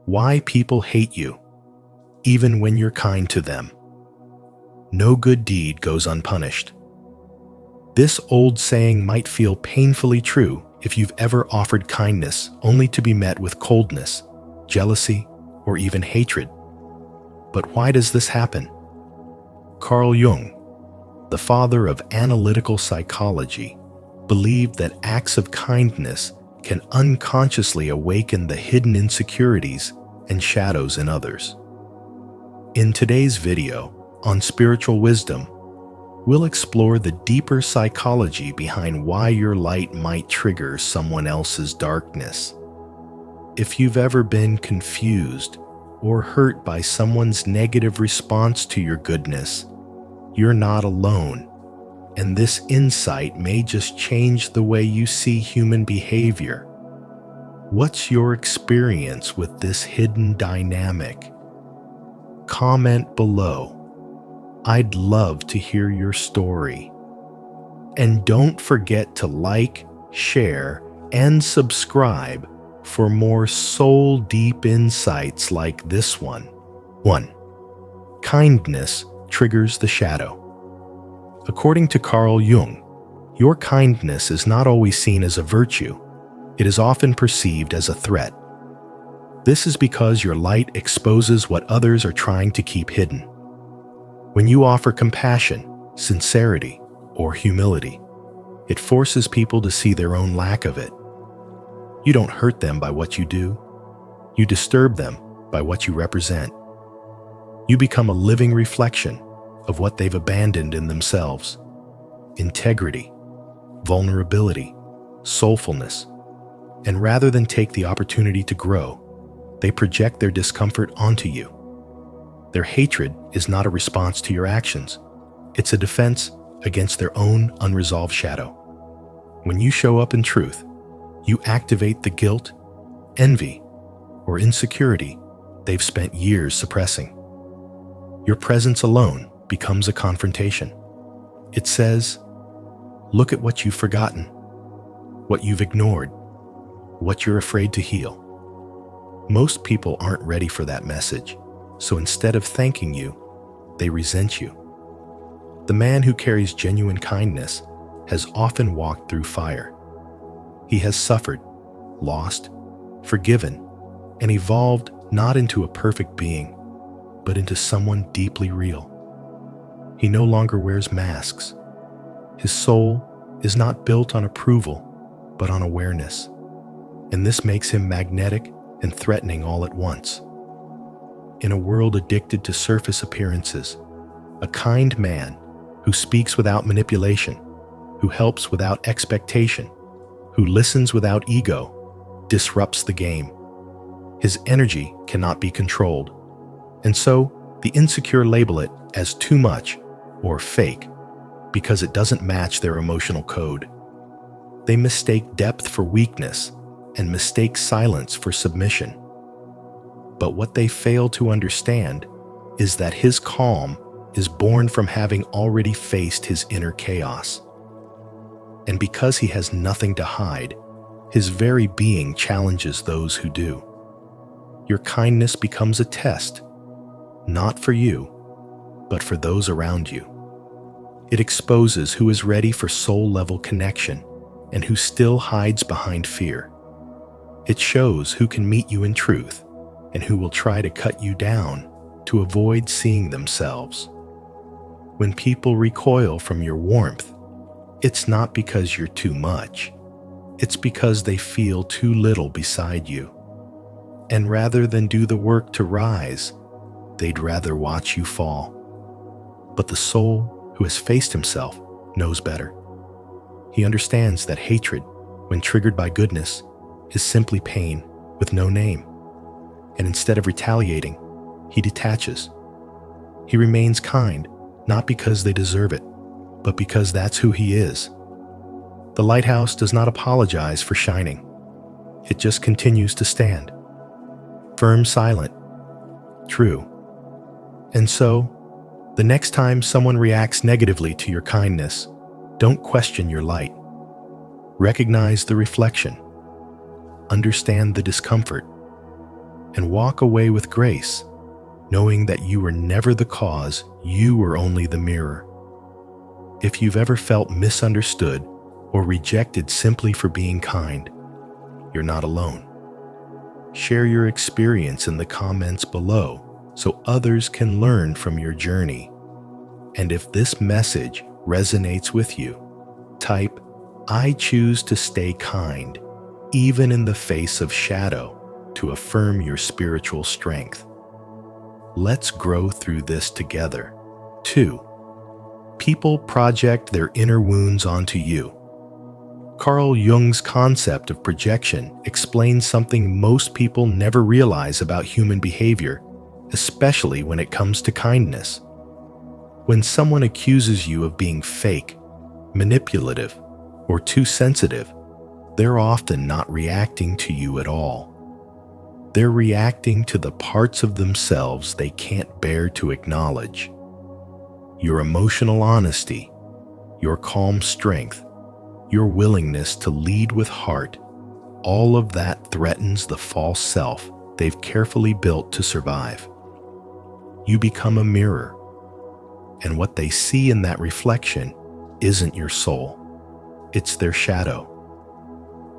Why people hate you, even when you're kind to them. No good deed goes unpunished. This old saying might feel painfully true if you've ever offered kindness only to be met with coldness, jealousy, or even hatred. But why does this happen? Carl Jung, the father of analytical psychology, believed that acts of kindness can unconsciously awaken the hidden insecurities and shadows in others. In today's video on spiritual wisdom, we'll explore the deeper psychology behind why your light might trigger someone else's darkness. If you've ever been confused or hurt by someone's negative response to your goodness, you're not alone, and this insight may just change the way you see human behavior. What's your experience with this hidden dynamic? Comment below. I'd love to hear your story. And don't forget to like, share, and subscribe for more soul-deep insights like this one. 1. Kindness triggers the shadow. According to Carl Jung, your kindness is not always seen as a virtue. It is often perceived as a threat. This is because your light exposes what others are trying to keep hidden. When you offer compassion, sincerity, or humility, it forces people to see their own lack of it. You don't hurt them by what you do. You disturb them by what you represent. You become a living reflection of what they've abandoned in themselves: integrity, vulnerability, soulfulness. And rather than take the opportunity to grow, they project their discomfort onto you. Their hatred is not a response to your actions. It's a defense against their own unresolved shadow. When you show up in truth, you activate the guilt, envy, or insecurity they've spent years suppressing. Your presence alone becomes a confrontation. It says, look at what you've forgotten, what you've ignored, what you're afraid to heal. Most people aren't ready for that message, so instead of thanking you, they resent you. The man who carries genuine kindness has often walked through fire. He has suffered, lost, forgiven, and evolved not into a perfect being, but into someone deeply real. He no longer wears masks. His soul is not built on approval, but on awareness. And this makes him magnetic and threatening all at once. In a world addicted to surface appearances, a kind man who speaks without manipulation, who helps without expectation, who listens without ego, disrupts the game. His energy cannot be controlled, and so the insecure label it as too much or fake because it doesn't match their emotional code. They mistake depth for weakness and mistake silence for submission. But what they fail to understand is that his calm is born from having already faced his inner chaos. And because he has nothing to hide, his very being challenges those who do. Your kindness becomes a test, not for you, but for those around you. It exposes who is ready for soul-level connection and who still hides behind fear. It shows who can meet you in truth and who will try to cut you down to avoid seeing themselves. When people recoil from your warmth, it's not because you're too much. It's because they feel too little beside you. And rather than do the work to rise, they'd rather watch you fall. But the soul who has faced himself knows better. He understands that hatred, when triggered by goodness, is simply pain with no name. And instead of retaliating, he detaches. He remains kind, not because they deserve it, but because that's who he is. The lighthouse does not apologize for shining. It just continues to stand. Firm, silent, true. And so, the next time someone reacts negatively to your kindness, don't question your light. Recognize the reflection. Understand the discomfort. and walk away with grace, knowing that you were never the cause, you were only the mirror. If you've ever felt misunderstood or rejected simply for being kind, you're not alone. Share your experience in the comments below so others can learn from your journey. And if this message resonates with you, type, "I choose to stay kind, even in the face of shadow," to affirm your spiritual strength. Let's grow through this together. 2. People project their inner wounds onto you. Carl Jung's concept of projection explains something most people never realize about human behavior, especially when it comes to kindness. When someone accuses you of being fake, manipulative, or too sensitive, they're often not reacting to you at all. They're reacting to the parts of themselves they can't bear to acknowledge. Your emotional honesty, your calm strength, your willingness to lead with heart, all of that threatens the false self they've carefully built to survive. You become a mirror, and what they see in that reflection isn't your soul, it's their shadow.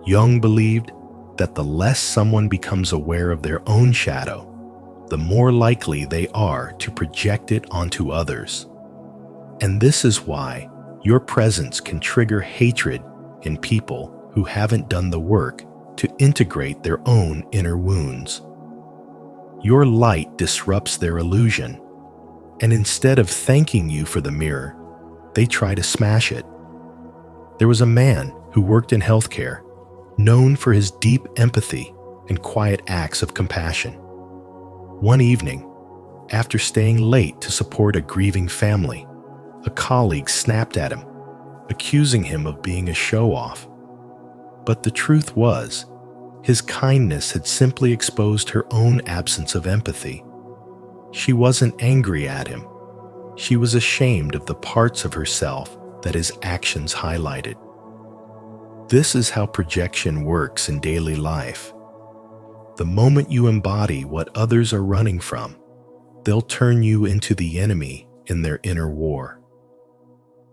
Jung believed that the less someone becomes aware of their own shadow, the more likely they are to project it onto others. And this is why your presence can trigger hatred in people who haven't done the work to integrate their own inner wounds. Your light disrupts their illusion, and instead of thanking you for the mirror, they try to smash it. There was a man who worked in healthcare, known for his deep empathy and quiet acts of compassion. One evening, after staying late to support a grieving family, a colleague snapped at him, accusing him of being a show-off. But the truth was, his kindness had simply exposed her own absence of empathy. She wasn't angry at him. She was ashamed of the parts of herself that his actions highlighted. This is how projection works in daily life. The moment you embody what others are running from, they'll turn you into the enemy in their inner war.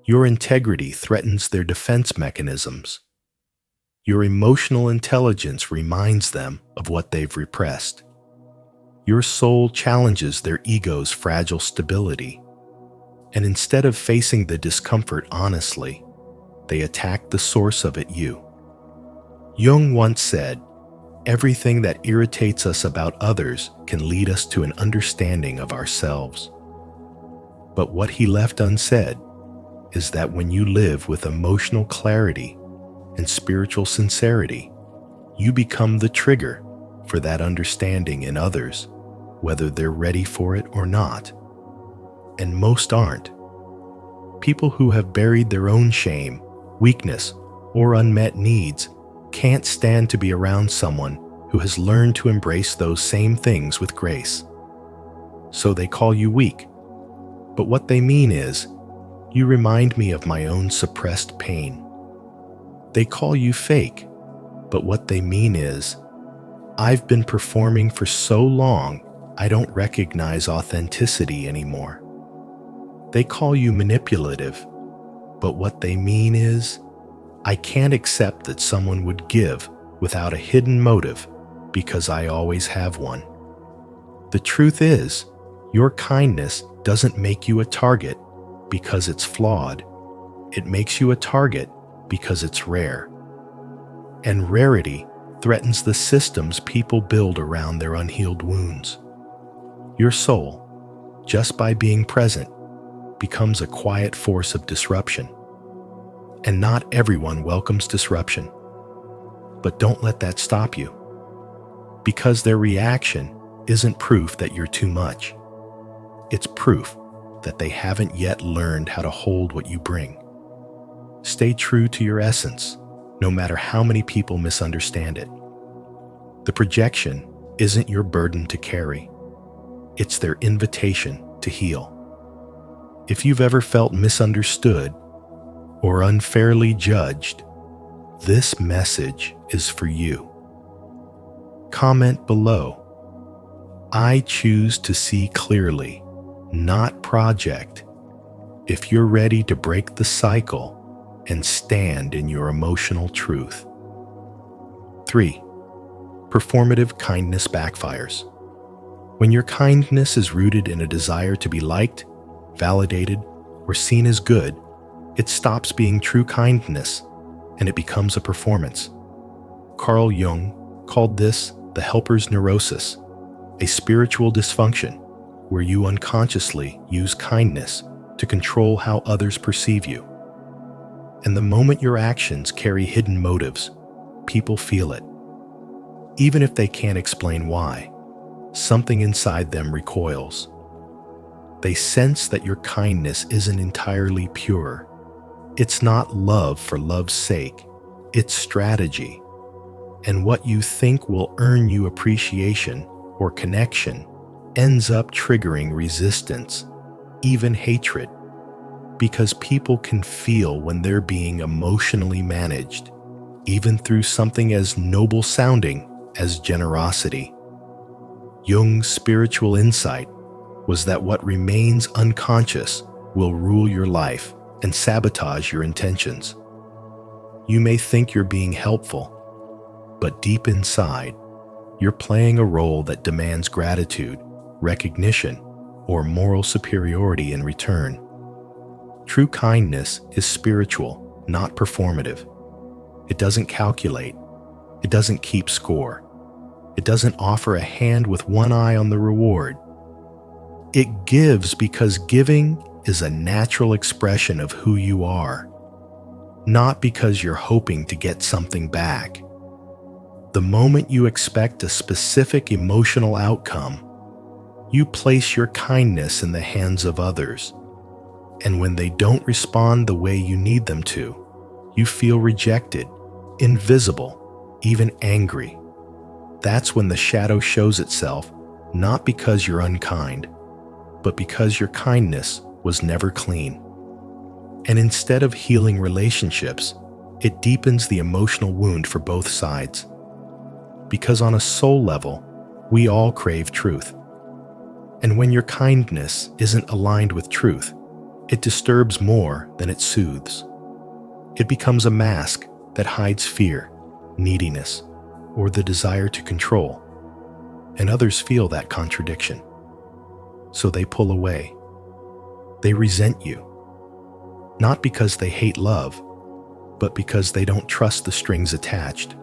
Your integrity threatens their defense mechanisms. Your emotional intelligence reminds them of what they've repressed. Your soul challenges their ego's fragile stability. And instead of facing the discomfort honestly, they attack the source of it, you. Jung once said, "Everything that irritates us about others can lead us to an understanding of ourselves." But what he left unsaid is that when you live with emotional clarity and spiritual sincerity, you become the trigger for that understanding in others, whether they're ready for it or not. And most aren't. People who have buried their own shame, weakness, or unmet needs can't stand to be around someone who has learned to embrace those same things with grace. So they call you weak. But what they mean is, "You remind me of my own suppressed pain." They call you fake, but what they mean is, "I've been performing for so long, I don't recognize authenticity anymore." They call you manipulative, but what they mean is, "I can't accept that someone would give without a hidden motive because I always have one." The truth is, your kindness doesn't make you a target because it's flawed. It makes you a target because it's rare. And rarity threatens the systems people build around their unhealed wounds. Your soul, just by being present, becomes a quiet force of disruption. And not everyone welcomes disruption. But don't let that stop you. Because their reaction isn't proof that you're too much. It's proof that they haven't yet learned how to hold what you bring. Stay true to your essence, no matter how many people misunderstand it. The projection isn't your burden to carry. It's their invitation to heal. If you've ever felt misunderstood or unfairly judged, this message is for you. Comment below I choose to see clearly, not project. If you're ready to break the cycle and stand in your emotional truth. 3. Performative kindness backfires. When your kindness is rooted in a desire to be liked, validated, or seen as good, it stops being true kindness and it becomes a performance. Carl Jung called this the helper's neurosis, a spiritual dysfunction where you unconsciously use kindness to control how others perceive you. And the moment your actions carry hidden motives, people feel it. Even if they can't explain why, something inside them recoils. They sense that your kindness isn't entirely pure. It's not love for love's sake. It's strategy. And what you think will earn you appreciation or connection ends up triggering resistance, even hatred, because people can feel when they're being emotionally managed, even through something as noble sounding as generosity. Jung's spiritual insight was that what remains unconscious will rule your life and sabotage your intentions. You may think you're being helpful, but deep inside, you're playing a role that demands gratitude, recognition, or moral superiority in return. True kindness is spiritual, not performative. It doesn't calculate. It doesn't keep score. It doesn't offer a hand with one eye on the reward. It gives because giving is a natural expression of who you are, not because you're hoping to get something back. The moment you expect a specific emotional outcome, you place your kindness in the hands of others. And when they don't respond the way you need them to, you feel rejected, invisible, even angry. That's when the shadow shows itself, not because you're unkind, but because your kindness was never clean. And instead of healing relationships, it deepens the emotional wound for both sides. Because on a soul level, we all crave truth. And when your kindness isn't aligned with truth, it disturbs more than it soothes. It becomes a mask that hides fear, neediness, or the desire to control. And others feel that contradiction. So they pull away. They resent you. Not because they hate love, but because they don't trust the strings attached.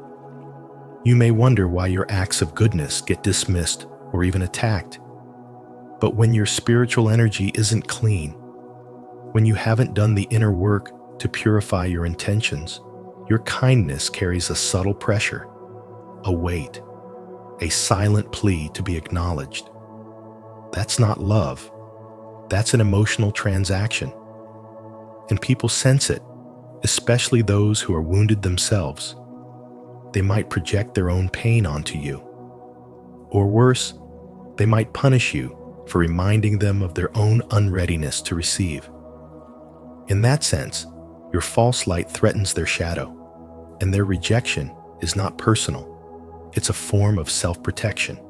You may wonder why your acts of goodness get dismissed or even attacked. But when your spiritual energy isn't clean, when you haven't done the inner work to purify your intentions, your kindness carries a subtle pressure, a weight, a silent plea to be acknowledged. That's not love. That's an emotional transaction. And people sense it, especially those who are wounded themselves. They might project their own pain onto you. Or worse, they might punish you for reminding them of their own unreadiness to receive. In that sense, your false light threatens their shadow, and their rejection is not personal. It's a form of self-protection.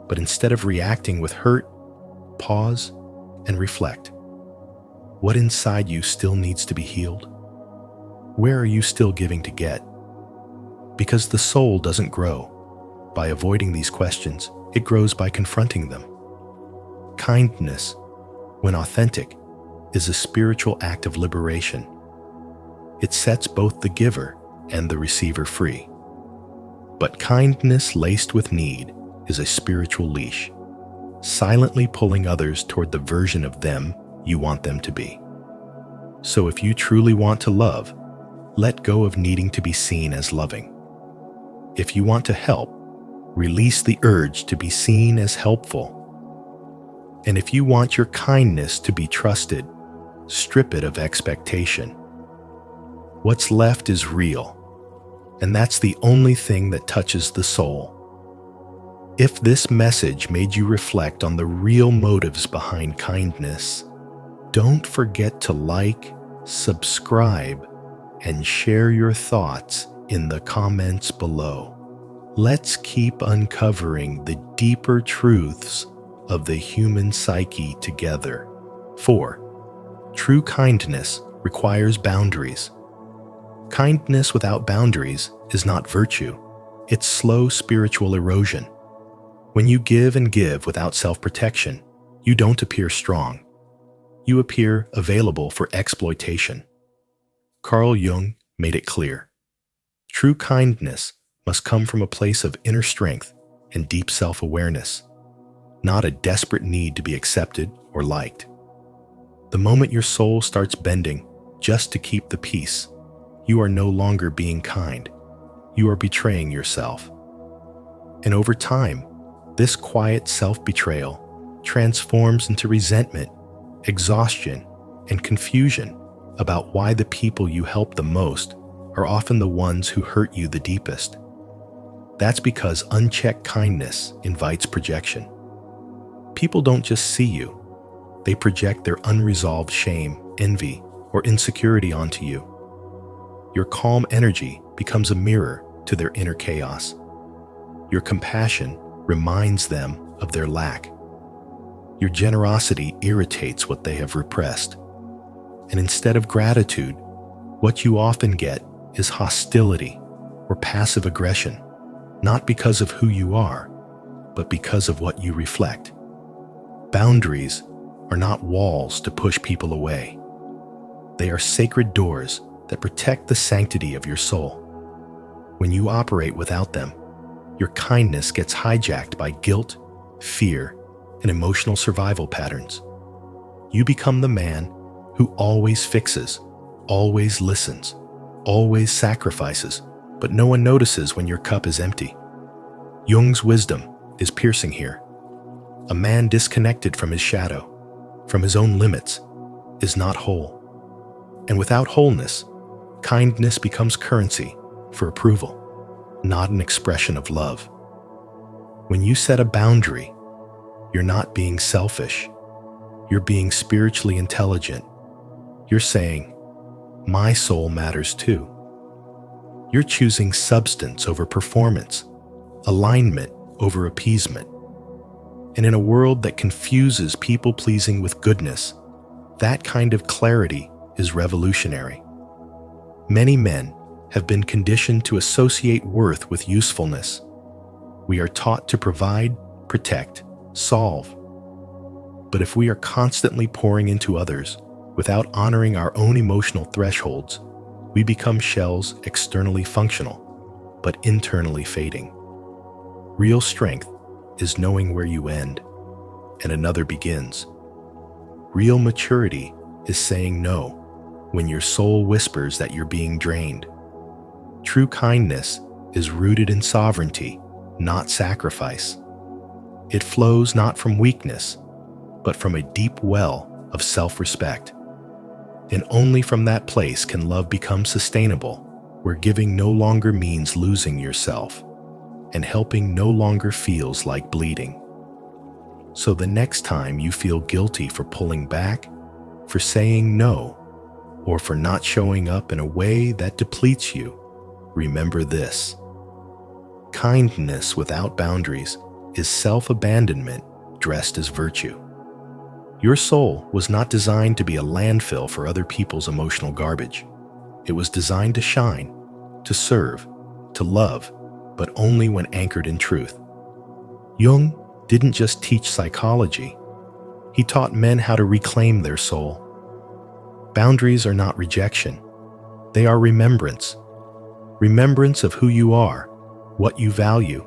But instead of reacting with hurt, pause and reflect. What inside you still needs to be healed? Where are you still giving to get? Because the soul doesn't grow by avoiding these questions, it grows by confronting them. Kindness, when authentic, is a spiritual act of liberation. It sets both the giver and the receiver free. But kindness laced with need is a spiritual leash, silently pulling others toward the version of them you want them to be. So if you truly want to love, let go of needing to be seen as loving. If you want to help, release the urge to be seen as helpful. And if you want your kindness to be trusted, strip it of expectation. What's left is real, and that's the only thing that touches the soul. If this message made you reflect on the real motives behind kindness, don't forget to like, subscribe, and share your thoughts in the comments below. Let's keep uncovering the deeper truths of the human psyche together. 4. True kindness requires boundaries. Kindness without boundaries is not virtue. It's slow spiritual erosion. When you give and give without self-protection, you don't appear strong. You appear available for exploitation. Carl Jung made it clear. True kindness must come from a place of inner strength and deep self-awareness, not a desperate need to be accepted or liked. The moment your soul starts bending just to keep the peace, you are no longer being kind. You are betraying yourself. And over time, this quiet self-betrayal transforms into resentment, exhaustion, and confusion about why the people you help the most are often the ones who hurt you the deepest. That's because unchecked kindness invites projection. People don't just see you. They project their unresolved shame, envy, or insecurity onto you. Your calm energy becomes a mirror to their inner chaos. Your compassion reminds them of their lack. Your generosity irritates what they have repressed. And instead of gratitude, what you often get is hostility or passive aggression, not because of who you are, but because of what you reflect. Boundaries are not walls to push people away. They are sacred doors that protect the sanctity of your soul. When you operate without them, your kindness gets hijacked by guilt, fear, and emotional survival patterns. You become the man who always fixes, always listens, always sacrifices, but no one notices when your cup is empty. Jung's wisdom is piercing here. A man disconnected from his shadow, from his own limits, is not whole. And without wholeness, kindness becomes currency for approval, not an expression of love. When you set a boundary, you're not being selfish. You're being spiritually intelligent. You're saying, my soul matters too. You're choosing substance over performance, alignment over appeasement. And in a world that confuses people-pleasing with goodness, that kind of clarity is revolutionary. Many men have been conditioned to associate worth with usefulness. We are taught to provide, protect, solve. But if we are constantly pouring into others without honoring our own emotional thresholds, we become shells externally functional, but internally fading. Real strength is knowing where you end and another begins. Real maturity is saying no when your soul whispers that you're being drained. True kindness is rooted in sovereignty, not sacrifice. It flows not from weakness, but from a deep well of self-respect. And only from that place can love become sustainable, where giving no longer means losing yourself, and helping no longer feels like bleeding. So the next time you feel guilty for pulling back, for saying no, or for not showing up in a way that depletes you, remember this. Kindness without boundaries is self-abandonment dressed as virtue. Your soul was not designed to be a landfill for other people's emotional garbage. It was designed to shine, to serve, to love, but only when anchored in truth. Jung didn't just teach psychology. He taught men how to reclaim their soul. Boundaries are not rejection. They are remembrance. Remembrance of who you are, what you value,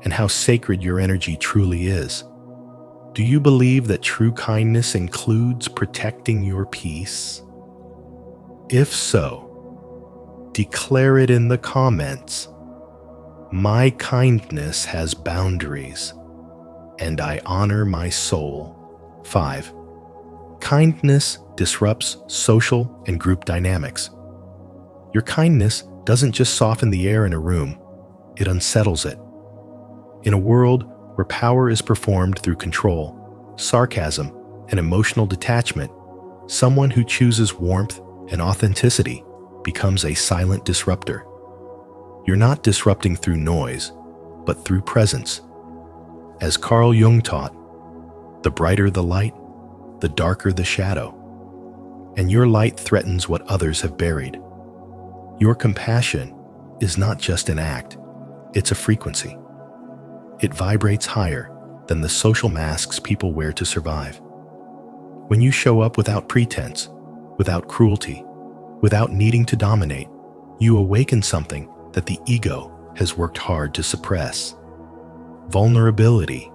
and how sacred your energy truly is. Do you believe that true kindness includes protecting your peace? If so, declare it in the comments. My kindness has boundaries, and I honor my soul. 5. Kindness disrupts social and group dynamics. Your kindness doesn't just soften the air in a room, it unsettles it. In a world where power is performed through control, sarcasm, and emotional detachment, someone who chooses warmth and authenticity becomes a silent disruptor. You're not disrupting through noise, but through presence. As Carl Jung taught, the brighter the light, the darker the shadow. And your light threatens what others have buried. Your compassion is not just an act, it's a frequency. It vibrates higher than the social masks people wear to survive. When you show up without pretense, without cruelty, without needing to dominate, you awaken something that the ego has worked hard to suppress. Vulnerability,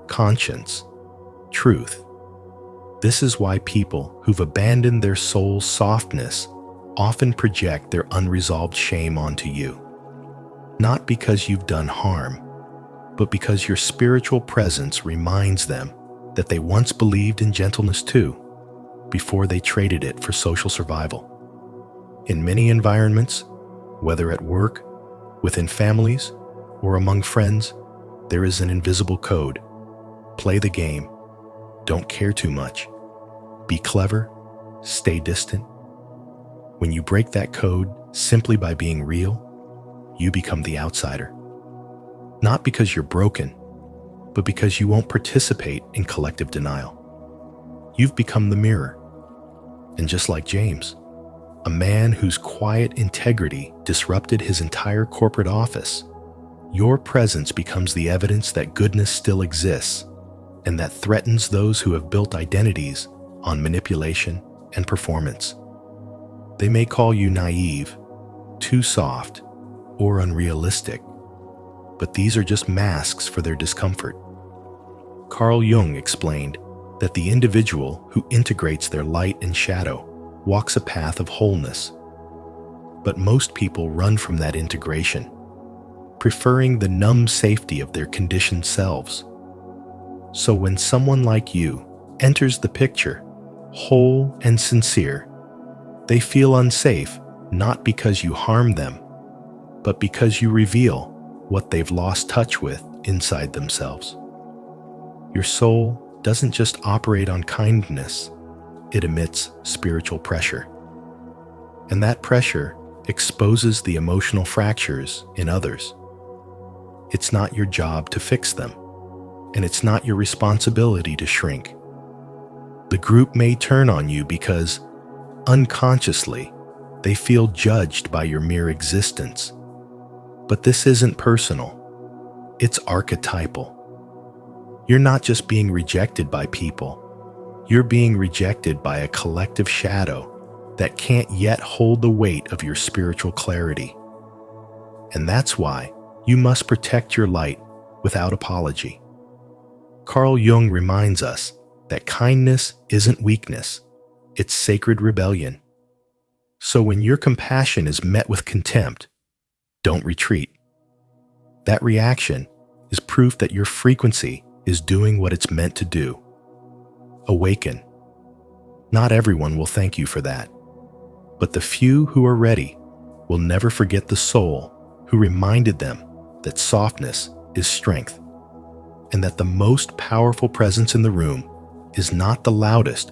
conscience, truth. This is why people who've abandoned their soul's softness often project their unresolved shame onto you. Not because you've done harm, but because your spiritual presence reminds them that they once believed in gentleness too, before they traded it for social survival. In many environments, whether at work, within families, or among friends, there is an invisible code. Play the game. Don't care too much. Be clever. Stay distant. When you break that code simply by being real, you become the outsider. Not because you're broken, but because you won't participate in collective denial. You've become the mirror. And just like James, a man whose quiet integrity disrupted his entire corporate office, your presence becomes the evidence that goodness still exists and that threatens those who have built identities on manipulation and performance. They may call you naive, too soft, or unrealistic, but these are just masks for their discomfort. Carl Jung explained that the individual who integrates their light and shadow walks a path of wholeness. But most people run from that integration, preferring the numb safety of their conditioned selves. So when someone like you enters the picture, whole and sincere, they feel unsafe not because you harm them, but because you reveal what they've lost touch with inside themselves. Your soul doesn't just operate on kindness, it emits spiritual pressure. And that pressure exposes the emotional fractures in others. It's not your job to fix them, and it's not your responsibility to shrink. The group may turn on you because, unconsciously, they feel judged by your mere existence. But this isn't personal, it's archetypal. You're not just being rejected by people, you're being rejected by a collective shadow that can't yet hold the weight of your spiritual clarity. And that's why you must protect your light without apology. Carl Jung reminds us that kindness isn't weakness, it's sacred rebellion. So when your compassion is met with contempt, don't retreat. That reaction is proof that your frequency is doing what it's meant to do. Awaken. Not everyone will thank you for that, but the few who are ready will never forget the soul who reminded them that softness is strength, and that the most powerful presence in the room is not the loudest,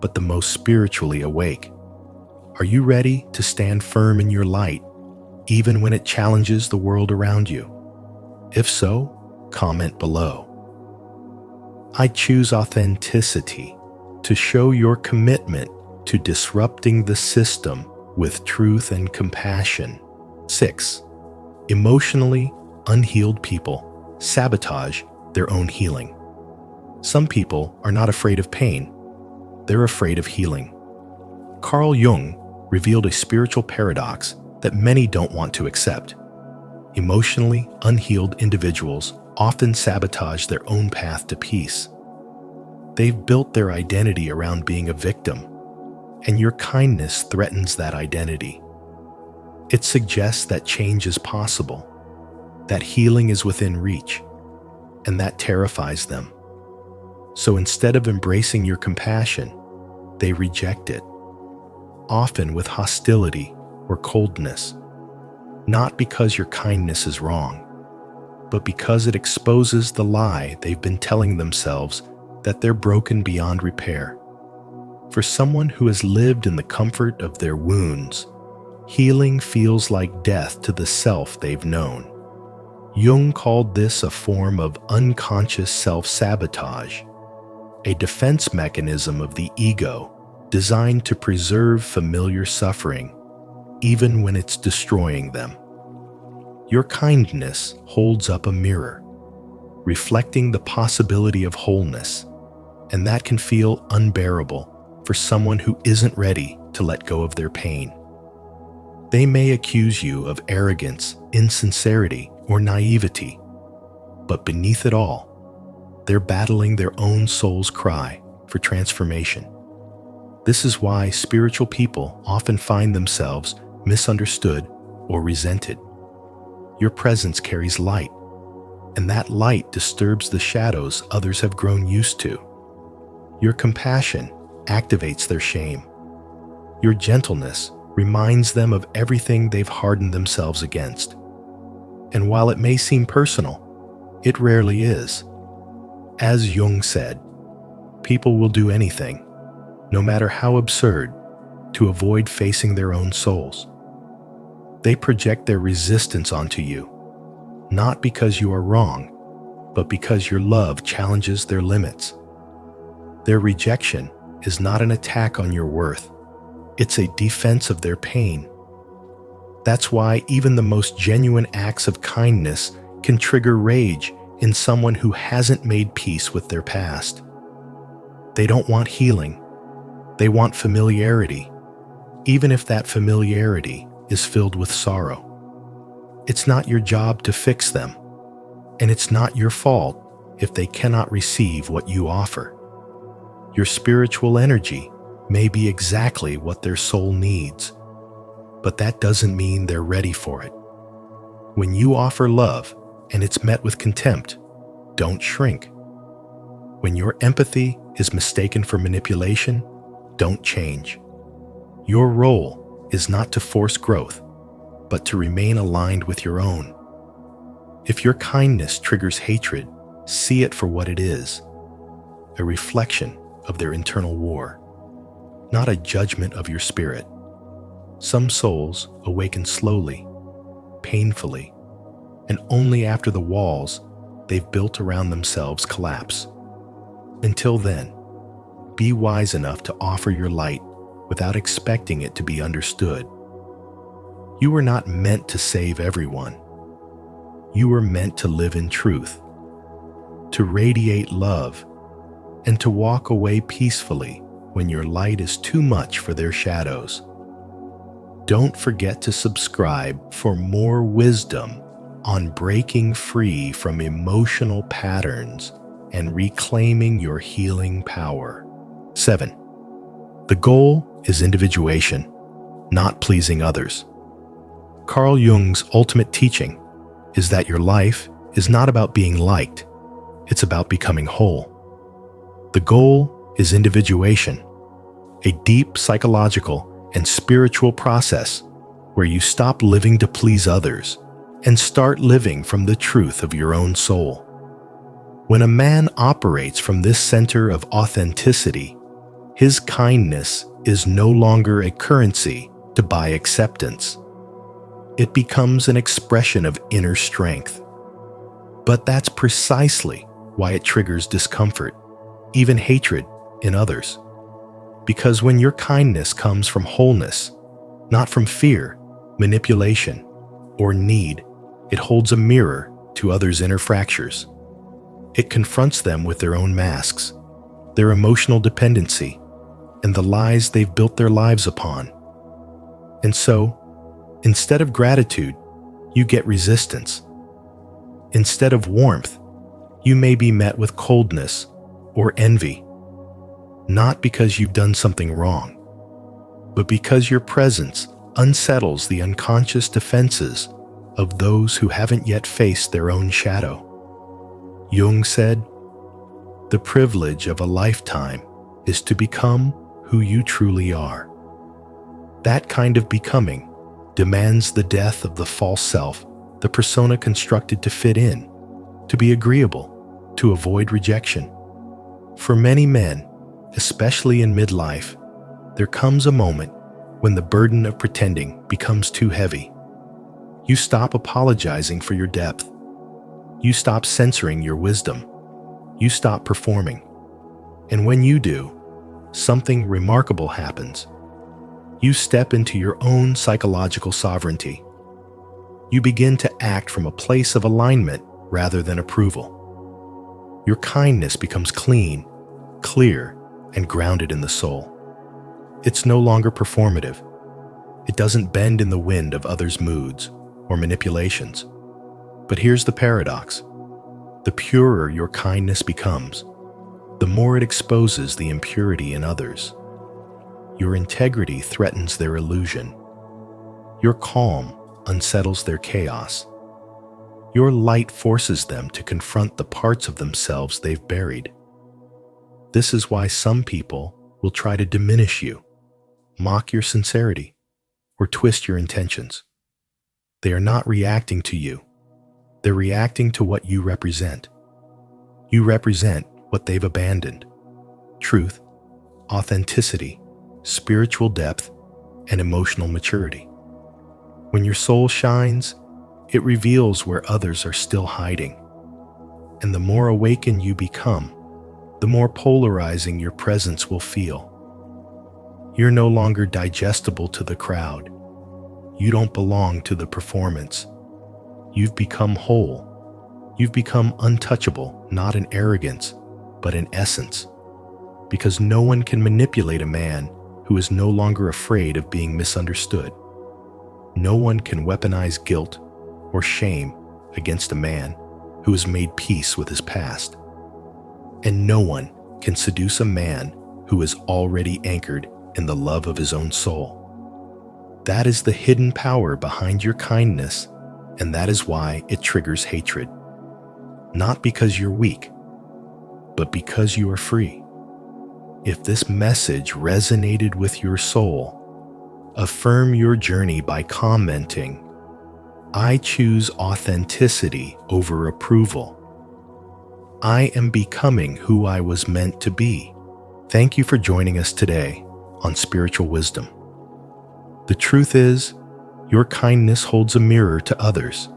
but the most spiritually awake. Are you ready to stand firm in your light, even when it challenges the world around you? If so, comment below. I choose authenticity to show your commitment to disrupting the system with truth and compassion. 6. Emotionally unhealed people sabotage their own healing. Some people are not afraid of pain, they're afraid of healing. Carl Jung revealed a spiritual paradox that many don't want to accept. Emotionally unhealed individuals often sabotage their own path to peace. They've built their identity around being a victim, and your kindness threatens that identity. It suggests that change is possible, that healing is within reach, and that terrifies them. So instead of embracing your compassion, they reject it, often with hostility or coldness, not because your kindness is wrong, but because it exposes the lie they've been telling themselves that they're broken beyond repair. For someone who has lived in the comfort of their wounds, healing feels like death to the self they've known. Jung called this a form of unconscious self-sabotage, a defense mechanism of the ego designed to preserve familiar suffering, even when it's destroying them. Your kindness holds up a mirror, reflecting the possibility of wholeness, and that can feel unbearable for someone who isn't ready to let go of their pain. They may accuse you of arrogance, insincerity, or naivety, but beneath it all, they're battling their own soul's cry for transformation. This is why spiritual people often find themselves misunderstood or resented. Your presence carries light, and that light disturbs the shadows others have grown used to. Your compassion activates their shame. Your gentleness reminds them of everything they've hardened themselves against. And while it may seem personal, it rarely is. As Jung said, people will do anything, no matter how absurd, to avoid facing their own souls. They project their resistance onto you, not because you are wrong, but because your love challenges their limits. Their rejection is not an attack on your worth. It's a defense of their pain. That's why even the most genuine acts of kindness can trigger rage in someone who hasn't made peace with their past. They don't want healing. They want familiarity, even if that familiarity is filled with sorrow. It's not your job to fix them, and it's not your fault if they cannot receive what you offer. Your spiritual energy may be exactly what their soul needs, but that doesn't mean they're ready for it. When you offer love and it's met with contempt, don't shrink. When your empathy is mistaken for manipulation, don't change. Your role is not to force growth, but to remain aligned with your own. If your kindness triggers hatred, see it for what it is, a reflection of their internal war, not a judgment of your spirit. Some souls awaken slowly, painfully, and only after the walls they've built around themselves collapse. Until then, be wise enough to offer your light without expecting it to be understood. You were not meant to save everyone. You were meant to live in truth, to radiate love, and to walk away peacefully when your light is too much for their shadows. Don't forget to subscribe for more wisdom on breaking free from emotional patterns and reclaiming your healing power. 7. The goal is individuation, not pleasing others. Carl Jung's ultimate teaching is that your life is not about being liked, it's about becoming whole. The goal is individuation, a deep psychological and spiritual process where you stop living to please others and start living from the truth of your own soul. When a man operates from this center of authenticity, his kindness is no longer a currency to buy acceptance. It becomes an expression of inner strength. But that's precisely why it triggers discomfort, even hatred, in others. Because when your kindness comes from wholeness, not from fear, manipulation, or need, it holds a mirror to others' inner fractures. It confronts them with their own masks, their emotional dependency, and the lies they've built their lives upon. And so, instead of gratitude, you get resistance. Instead of warmth, you may be met with coldness or envy. Not because you've done something wrong, but because your presence unsettles the unconscious defenses of those who haven't yet faced their own shadow. Jung said, "The privilege of a lifetime is to become who you truly are." That kind of becoming demands the death of the false self, the persona constructed to fit in, to be agreeable, to avoid rejection. For many men, especially in midlife, there comes a moment when the burden of pretending becomes too heavy. You stop apologizing for your depth, You stop censoring your wisdom. You stop performing. And when you do, something remarkable happens. You step into your own psychological sovereignty. You begin to act from a place of alignment rather than approval. Your kindness becomes clean, clear, and grounded in the soul. It's no longer performative. It doesn't bend in the wind of others' moods or manipulations. But here's the paradox. The purer your kindness becomes, the more it exposes the impurity in others. Your integrity threatens their illusion. Your calm unsettles their chaos. Your light forces them to confront the parts of themselves they've buried. This is why some people will try to diminish you, mock your sincerity, or twist your intentions. They are not reacting to you. They're reacting to what you represent. You represent what they've abandoned: truth, authenticity, spiritual depth, and emotional maturity. When your soul shines, it reveals where others are still hiding. And the more awakened you become, the more polarizing your presence will feel. You're no longer digestible to the crowd. You don't belong to the performance. You've become whole. You've become untouchable, not in arrogance, but in essence. Because no one can manipulate a man who is no longer afraid of being misunderstood. No one can weaponize guilt or shame against a man who has made peace with his past. And no one can seduce a man who is already anchored in the love of his own soul. That is the hidden power behind your kindness, and that is why it triggers hatred. Not because you're weak, but because you are free. If this message resonated with your soul, affirm your journey by commenting, "I choose authenticity over approval. I am becoming who I was meant to be." Thank you for joining us today on Spiritual Wisdom. The truth is, your kindness holds a mirror to others,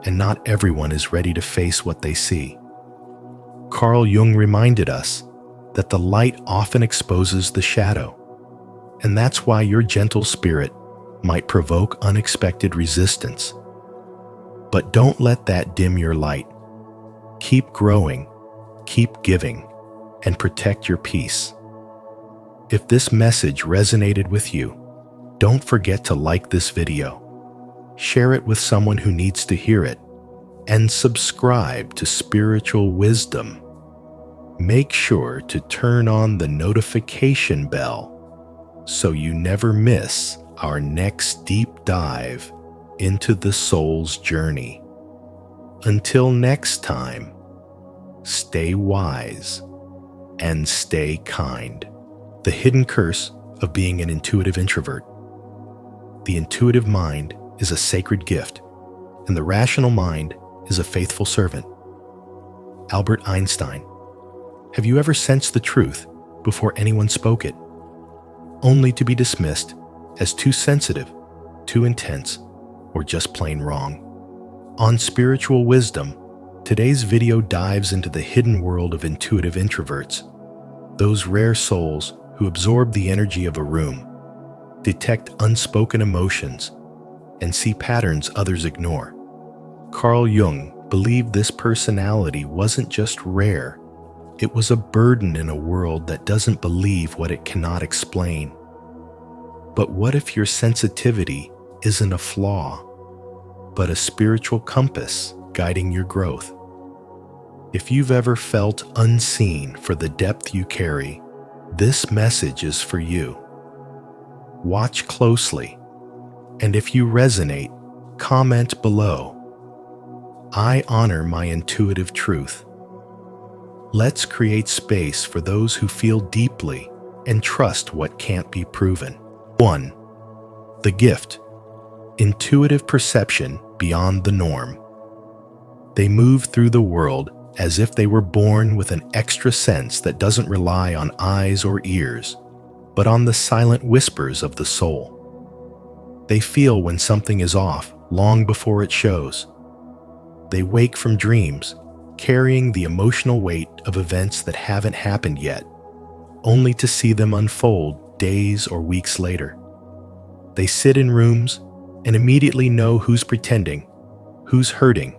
and not everyone is ready to face what they see. Carl Jung reminded us that the light often exposes the shadow, and that's why your gentle spirit might provoke unexpected resistance. But don't let that dim your light. Keep growing, keep giving, and protect your peace. If this message resonated with you, don't forget to like this video, share it with someone who needs to hear it, and subscribe to Spiritual Wisdom. Make sure to turn on the notification bell so you never miss our next deep dive into the soul's journey. Until next time, stay wise and stay kind. The hidden curse of being an intuitive introvert. The intuitive mind is a sacred gift, and the rational mind is a faithful servant. Albert Einstein. Have you ever sensed the truth before anyone spoke it, only to be dismissed as too sensitive, too intense, or just plain wrong? On Spiritual Wisdom, today's video dives into the hidden world of intuitive introverts, those rare souls who absorb the energy of a room, detect unspoken emotions, and see patterns others ignore. Carl Jung believed this personality wasn't just rare, it was a burden in a world that doesn't believe what it cannot explain. But what if your sensitivity isn't a flaw, but a spiritual compass guiding your growth? If you've ever felt unseen for the depth you carry, this message is for you. Watch closely, and if you resonate, comment below. I honor my intuitive truth. Let's create space for those who feel deeply and trust what can't be proven. 1. The gift. Intuitive perception beyond the norm. They move through the world as if they were born with an extra sense that doesn't rely on eyes or ears, but on the silent whispers of the soul. They feel when something is off long before it shows. They wake from dreams, carrying the emotional weight of events that haven't happened yet, only to see them unfold days or weeks later. They sit in rooms and immediately know who's pretending, who's hurting,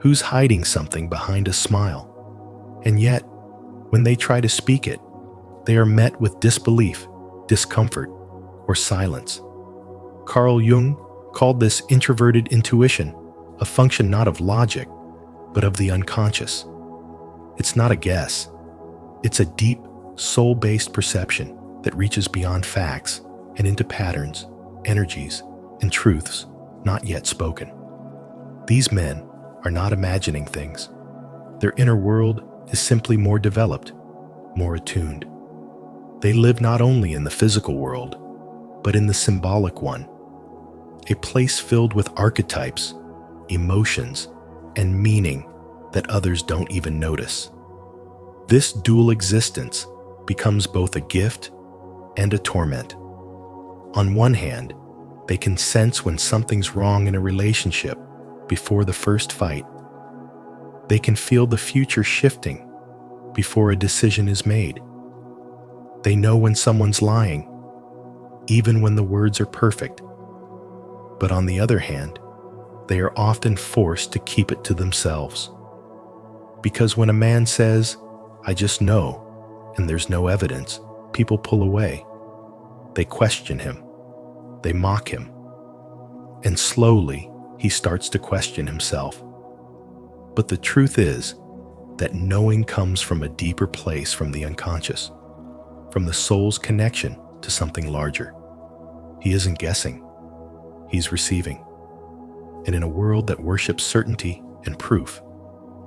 who's hiding something behind a smile. And yet, when they try to speak it, they are met with disbelief, discomfort, or silence. Carl Jung called this introverted intuition, a function not of logic, but of the unconscious. It's not a guess. It's a deep, soul-based perception that reaches beyond facts and into patterns, energies, and truths not yet spoken. These men are not imagining things. Their inner world is simply more developed, more attuned. They live not only in the physical world, but in the symbolic one, a place filled with archetypes, emotions, and meaning that others don't even notice. This dual existence becomes both a gift and a torment. On one hand, they can sense when something's wrong in a relationship before the first fight. They can feel the future shifting before a decision is made. They know when someone's lying, even when the words are perfect. But on the other hand, they are often forced to keep it to themselves. Because when a man says, "I just know," and there's no evidence, people pull away. They question him. They mock him. And slowly, he starts to question himself. But the truth is that knowing comes from a deeper place, from the unconscious, from the soul's connection to something larger. He isn't guessing. He's receiving. And in a world that worships certainty and proof,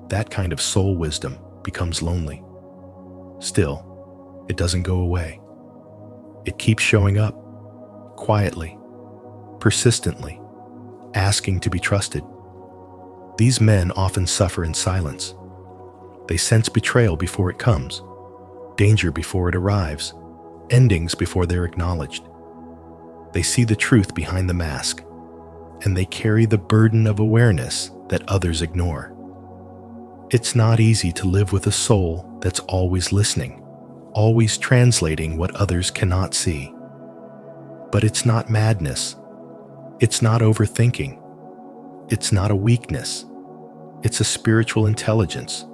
that kind of soul wisdom becomes lonely. Still, it doesn't go away. It keeps showing up, quietly, persistently, asking to be trusted. These men often suffer in silence. They sense betrayal before it comes, danger before it arrives, endings before they're acknowledged. They see the truth behind the mask, and they carry the burden of awareness that others ignore. It's not easy to live with a soul that's always listening, always translating what others cannot see. But it's not madness. It's not overthinking. It's not a weakness. It's a spiritual intelligence,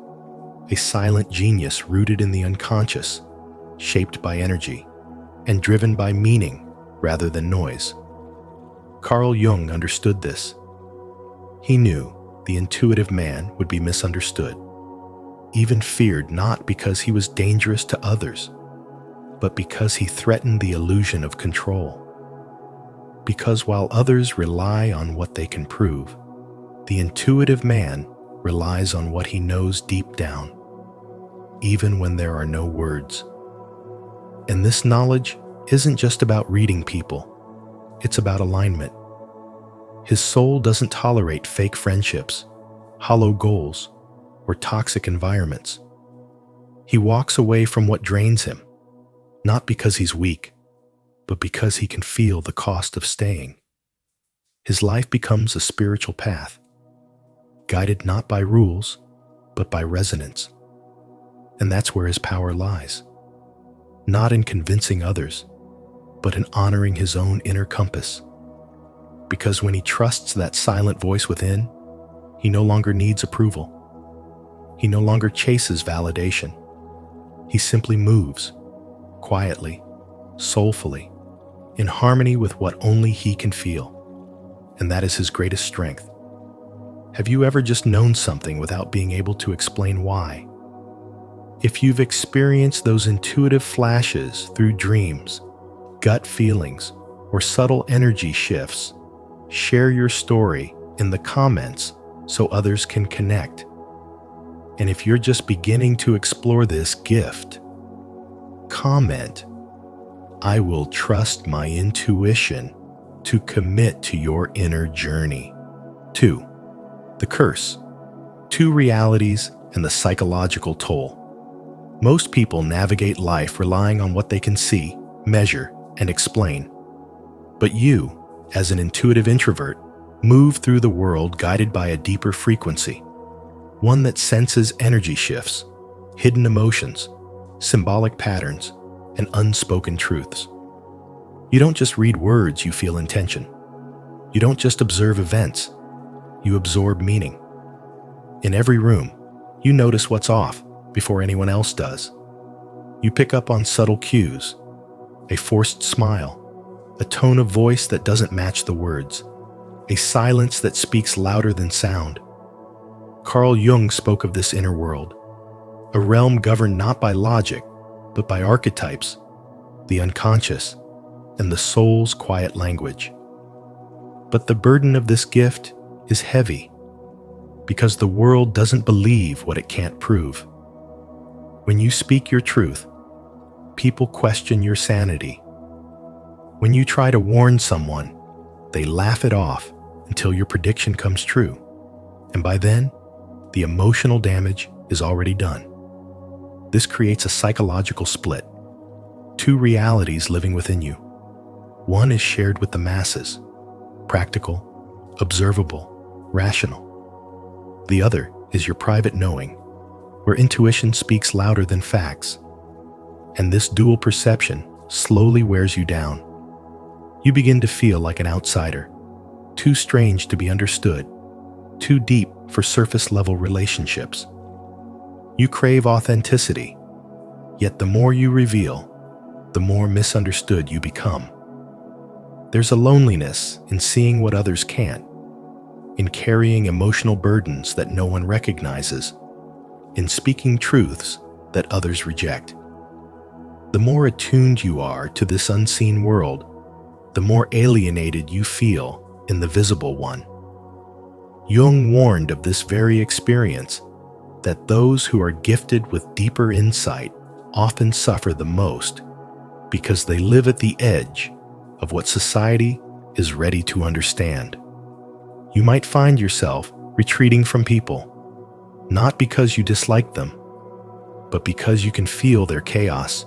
a silent genius rooted in the unconscious, shaped by energy, and driven by meaning rather than noise. Carl Jung understood this. He knew the intuitive man would be misunderstood, even feared, not because he was dangerous to others, but because he threatened the illusion of control. Because while others rely on what they can prove, the intuitive man relies on what he knows deep down, even when there are no words. And this knowledge isn't just about reading people, it's about alignment. His soul doesn't tolerate fake friendships, hollow goals, or toxic environments. He walks away from what drains him, not because he's weak, but because he can feel the cost of staying. His life becomes a spiritual path, guided not by rules, but by resonance. And that's where his power lies, not in convincing others, but in honoring his own inner compass. Because when he trusts that silent voice within, he no longer needs approval. He no longer chases validation. He simply moves, quietly, soulfully, in harmony with what only he can feel. And that is his greatest strength. Have you ever just known something without being able to explain why? If you've experienced those intuitive flashes through dreams, gut feelings, or subtle energy shifts, share your story in the comments so others can connect. And if you're just beginning to explore this gift, comment, "I will trust my intuition to commit to your inner journey." 2. The curse. 2 realities and the psychological toll. Most people navigate life relying on what they can see, measure, and explain. But you, as an intuitive introvert, Move through the world guided by a deeper frequency, one that senses energy shifts, hidden emotions, symbolic patterns, and unspoken truths. You don't just read words, you feel intention. You don't just observe events, you absorb meaning. In every room, you notice what's off before anyone else does. You pick up on subtle cues, a forced smile, a tone of voice that doesn't match the words, a silence that speaks louder than sound. Carl Jung spoke of this inner world, a realm governed not by logic, but by archetypes, the unconscious, and the soul's quiet language. But the burden of this gift is heavy, because the world doesn't believe what it can't prove. When you speak your truth, people question your sanity. When you try to warn someone, they laugh it off until your prediction comes true. And by then, the emotional damage is already done. This creates a psychological split. Two realities living within you. One is shared with the masses, practical, observable, rational. The other is your private knowing, where intuition speaks louder than facts. And this dual perception slowly wears you down. You begin to feel like an outsider, too strange to be understood, too deep for surface-level relationships. You crave authenticity, yet the more you reveal, the more misunderstood you become. There's a loneliness in seeing what others can't, in carrying emotional burdens that no one recognizes, in speaking truths that others reject. The more attuned you are to this unseen world, the more alienated you feel in the visible one. Jung warned of this very experience, that those who are gifted with deeper insight often suffer the most because they live at the edge of what society is ready to understand. You might find yourself retreating from people, not because you dislike them, but because you can feel their chaos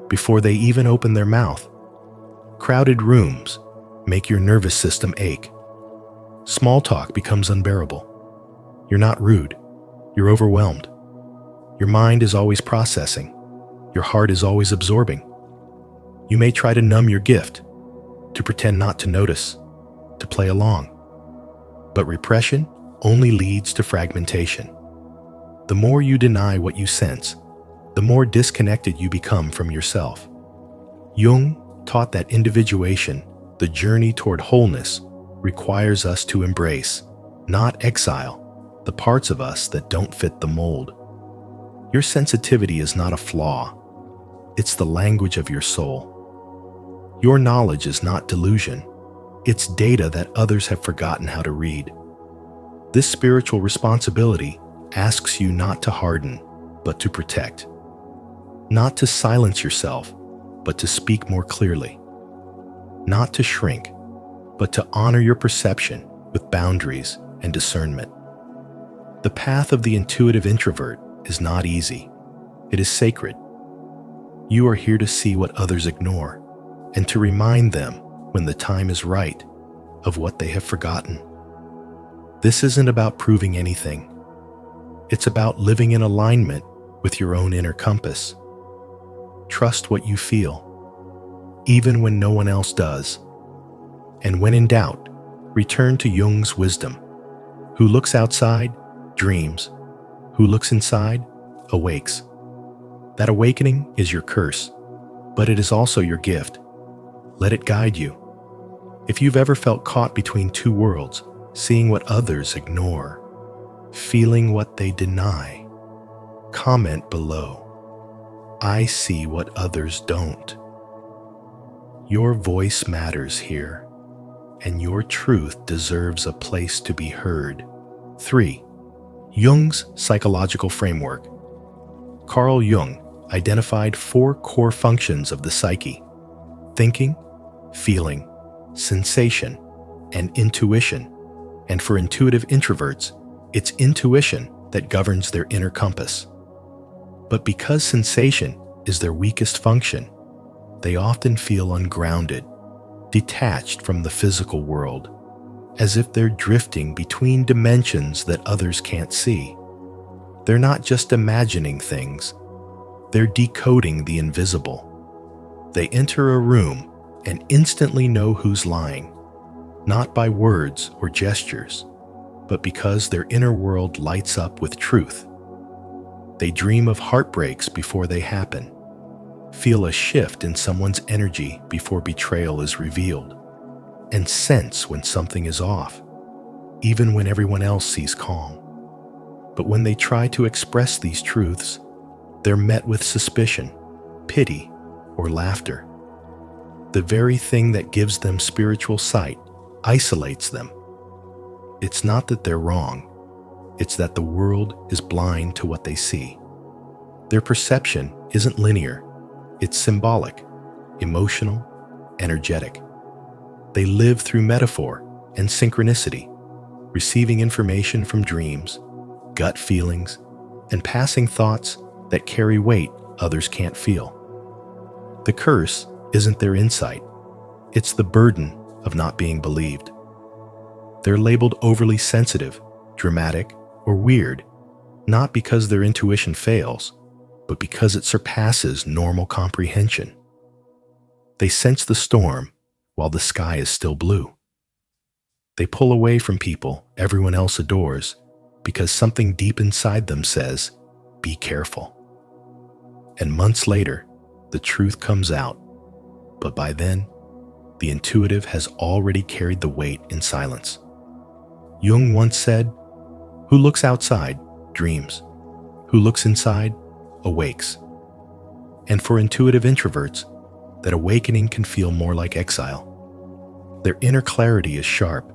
before they even open their mouth. Crowded rooms make your nervous system ache. Small talk becomes unbearable. You're not rude, you're overwhelmed. Your mind is always processing. Your heart is always absorbing. You may try to numb your gift, to pretend not to notice, to play along. But repression only leads to fragmentation. The more you deny what you sense, the more disconnected you become from yourself. Jung taught that individuation, the journey toward wholeness, requires us to embrace, not exile, the parts of us that don't fit the mold. Your sensitivity is not a flaw. It's the language of your soul. Your knowledge is not delusion. It's data that others have forgotten how to read. This spiritual responsibility asks you not to harden, but to protect. Not to silence yourself, but to speak more clearly. Not to shrink, but to honor your perception with boundaries and discernment. The path of the intuitive introvert is not easy. It is sacred. You are here to see what others ignore and to remind them when the time is right of what they have forgotten. This isn't about proving anything. It's about living in alignment with your own inner compass. Trust what you feel, even when no one else does. And when in doubt, return to Jung's wisdom. Who looks outside, dreams. Who looks inside, awakes. That awakening is your curse, but it is also your gift. Let it guide you. If you've ever felt caught between two worlds, seeing what others ignore, feeling what they deny, comment below. I see what others don't. Your voice matters here, and your truth deserves a place to be heard. 3. Jung's psychological framework. Carl Jung identified 4 core functions of the psyche: thinking, feeling, sensation, and intuition. And for intuitive introverts, it's intuition that governs their inner compass. But because sensation is their weakest function, they often feel ungrounded, detached from the physical world. as if they're drifting between dimensions that others can't see. They're not just imagining things, they're decoding the invisible. They enter a room and instantly know who's lying, not by words or gestures, but because their inner world lights up with truth. They dream of heartbreaks before they happen, feel a shift in someone's energy before betrayal is revealed, and sense when something is off, even when everyone else sees calm. But when they try to express these truths, they're met with suspicion, pity, or laughter. The very thing that gives them spiritual sight isolates them. It's not that they're wrong, it's that the world is blind to what they see. Their perception isn't linear, it's symbolic, emotional, energetic. They live through metaphor and synchronicity, receiving information from dreams, gut feelings, and passing thoughts that carry weight others can't feel. The curse isn't their insight, it's the burden of not being believed. They're labeled overly sensitive, dramatic, or weird, not because their intuition fails, but because it surpasses normal comprehension. They sense the storm while the sky is still blue. They pull away from people everyone else adores because something deep inside them says, "Be careful." And months later, the truth comes out, but by then, the intuitive has already carried the weight in silence. Jung once said, "Who looks outside dreams. Who looks inside awakes." And for intuitive introverts, that awakening can feel more like exile. Their inner clarity is sharp,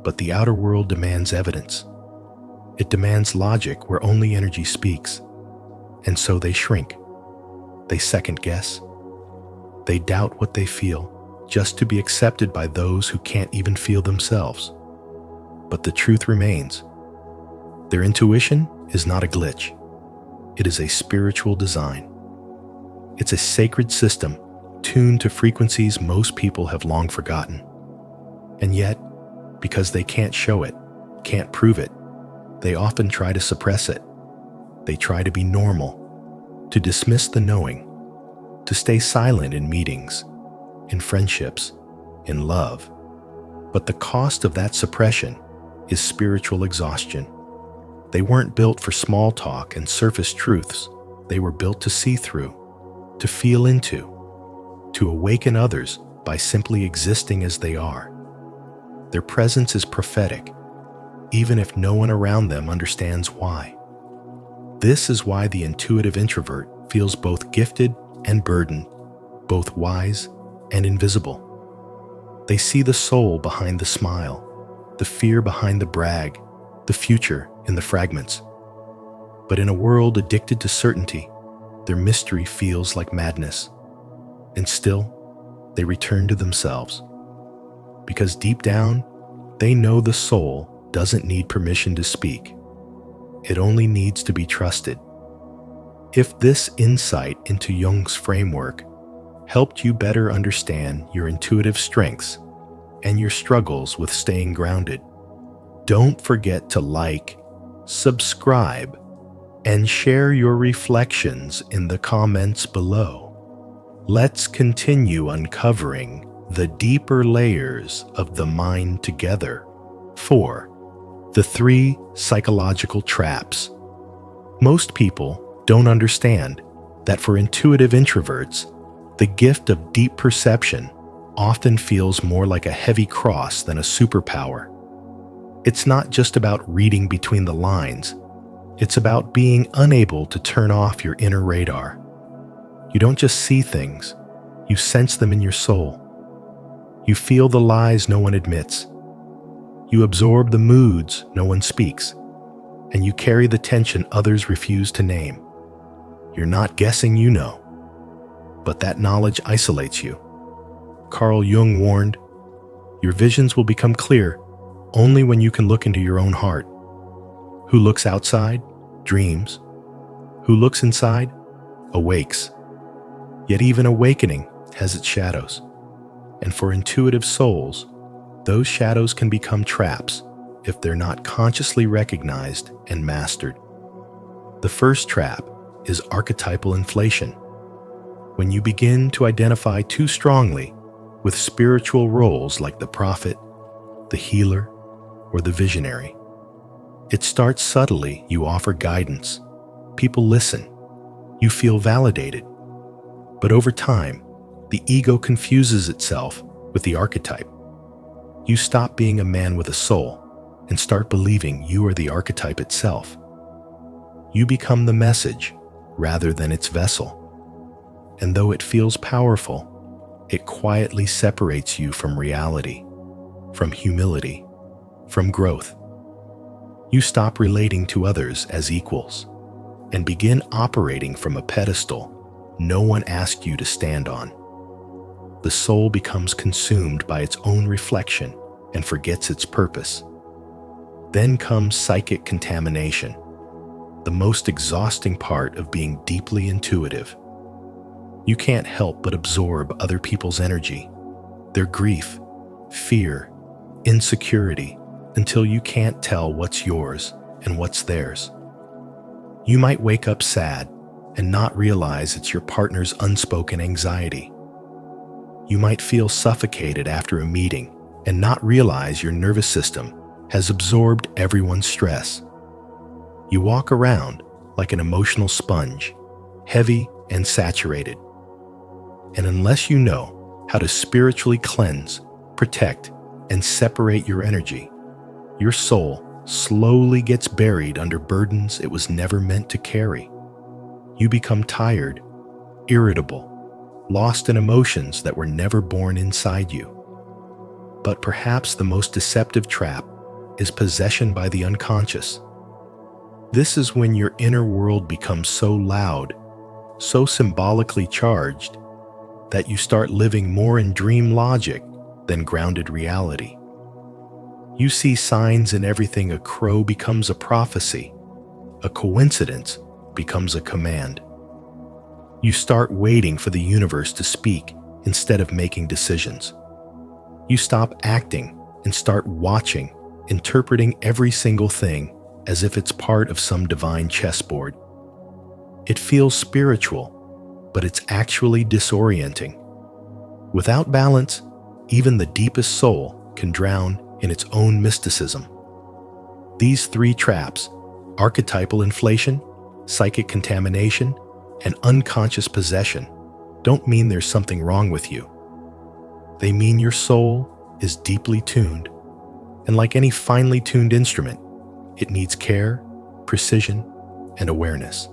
but the outer world demands evidence. It demands logic where only energy speaks. And so they shrink. They second guess. They doubt what they feel just to be accepted by those who can't even feel themselves. But the truth remains. Their intuition is not a glitch. It is a spiritual design. It's a sacred system tuned to frequencies most people have long forgotten. And yet, because they can't show it, can't prove it, they often try to suppress it. They try to be normal, to dismiss the knowing, to stay silent in meetings, in friendships, in love. But the cost of that suppression is spiritual exhaustion. They weren't built for small talk and surface truths. They were built to see through, to feel into, to awaken others by simply existing as they are. Their presence is prophetic, even if no one around them understands why. This is why the intuitive introvert feels both gifted and burdened, both wise and invisible. They see the soul behind the smile, the fear behind the brag, the future in the fragments. But in a world addicted to certainty, their mystery feels like madness. And still, they return to themselves. Because deep down, they know the soul doesn't need permission to speak. It only needs to be trusted. If this insight into Jung's framework helped you better understand your intuitive strengths and your struggles with staying grounded, don't forget to like, subscribe, and share your reflections in the comments below. Let's continue uncovering the deeper layers of the mind together. 4. The 3 psychological traps. Most people don't understand that for intuitive introverts, the gift of deep perception often feels more like a heavy cross than a superpower. It's not just about reading between the lines. It's about being unable to turn off your inner radar. You don't just see things, you sense them in your soul. You feel the lies no one admits. You absorb the moods no one speaks, and you carry the tension others refuse to name. You're not guessing you know, but that knowledge isolates you. Carl Jung warned, "Your visions will become clear only when you can look into your own heart. Who looks outside, dreams. Who looks inside, awakes." Yet even awakening has its shadows. And for intuitive souls, Those shadows can become traps if they're not consciously recognized and mastered. The first trap is archetypal inflation. When you begin to identify too strongly with spiritual roles like the prophet, the healer, or the visionary. It starts subtly. You offer guidance. People listen. You feel validated. But over time, the ego confuses itself with the archetype. You stop being a man with a soul and start believing you are the archetype itself. You become the message rather than its vessel. And though it feels powerful, it quietly separates you from reality, from humility, from growth. You stop relating to others as equals and begin operating from a pedestal no one asked you to stand on. The soul becomes consumed by its own reflection and forgets its purpose. Then comes psychic contamination, the most exhausting part of being deeply intuitive. You can't help but absorb other people's energy, their grief, fear, insecurity, until you can't tell what's yours and what's theirs. You might wake up sad and not realize it's your partner's unspoken anxiety. You might feel suffocated after a meeting and not realize your nervous system has absorbed everyone's stress. You walk around like an emotional sponge, heavy and saturated. And unless you know how to spiritually cleanse, protect, and separate your energy, your soul slowly gets buried under burdens it was never meant to carry. You become tired, irritable, lost in emotions that were never born inside you. But perhaps the most deceptive trap is possession by the unconscious. This is when your inner world becomes so loud, so symbolically charged, that you start living more in dream logic than grounded reality. You see signs in everything. A crow becomes a prophecy. A coincidence becomes a command. You start waiting for the universe to speak instead of making decisions. You stop acting and start watching, interpreting every single thing as if it's part of some divine chessboard. It feels spiritual, but it's actually disorienting. Without balance, even the deepest soul can drown in its own mysticism. These three traps, archetypal inflation, psychic contamination, and unconscious possession, don't mean there's something wrong with you. They mean your soul is deeply tuned, and like any finely tuned instrument, it needs care, precision, and awareness.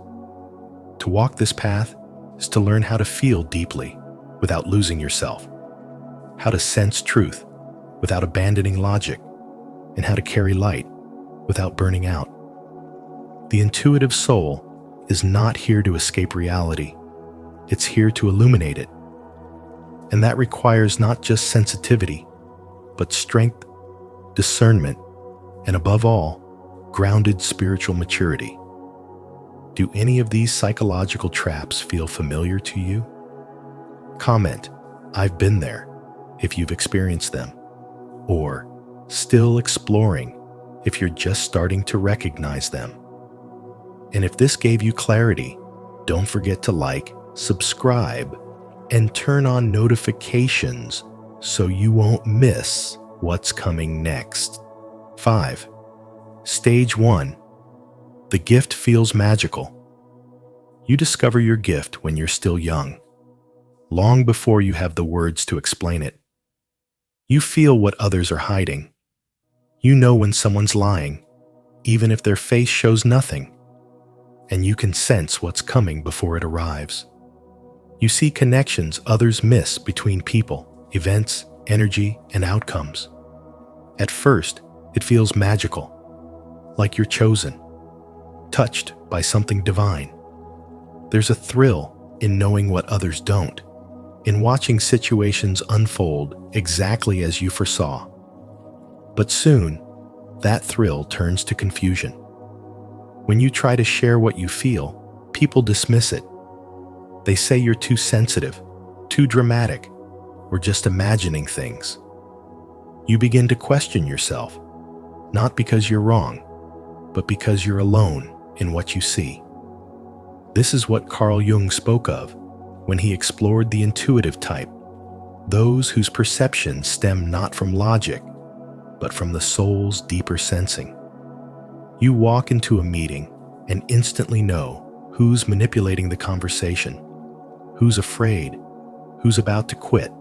To walk this path is to learn how to feel deeply without losing yourself, how to sense truth without abandoning logic, and how to carry light without burning out. The intuitive soul is not here to escape reality. It's here to illuminate it. And that requires not just sensitivity, but strength, discernment, and above all, grounded spiritual maturity. Do any of these psychological traps feel familiar to you? Comment, "I've been there," if you've experienced them, or "Still exploring," if you're just starting to recognize them. And if this gave you clarity, don't forget to like, subscribe, and turn on notifications so you won't miss what's coming next. 5. Stage 1. The gift feels magical. You discover your gift when you're still young, long before you have the words to explain it. You feel what others are hiding. You know when someone's lying, even if their face shows nothing, and you can sense what's coming before it arrives. You see connections others miss between people, events, energy, and outcomes. At first, it feels magical, like you're chosen, touched by something divine. There's a thrill in knowing what others don't, in watching situations unfold exactly as you foresaw. But soon, that thrill turns to confusion. When you try to share what you feel, people dismiss it. They say you're too sensitive, too dramatic, or just imagining things. You begin to question yourself, not because you're wrong, but because you're alone in what you see. This is what Carl Jung spoke of when he explored the intuitive type, those whose perceptions stem not from logic, but from the soul's deeper sensing. You walk into a meeting and instantly know who's manipulating the conversation, who's afraid, who's about to quit.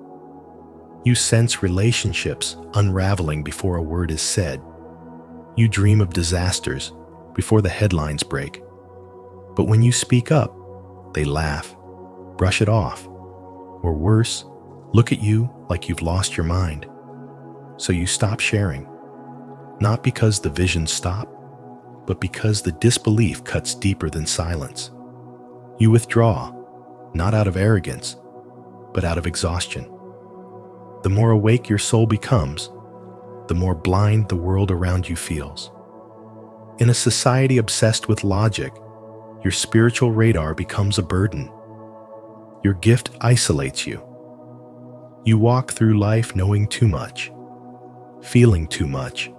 You sense relationships unraveling before a word is said. You dream of disasters before the headlines break. But when you speak up, they laugh, brush it off, or worse, look at you like you've lost your mind. So you stop sharing, not because the visions stop, but because the disbelief cuts deeper than silence. You withdraw, not out of arrogance, but out of exhaustion. The more awake your soul becomes, the more blind the world around you feels. In a society obsessed with logic, your spiritual radar becomes a burden. Your gift isolates you. You walk through life knowing too much, feeling too much,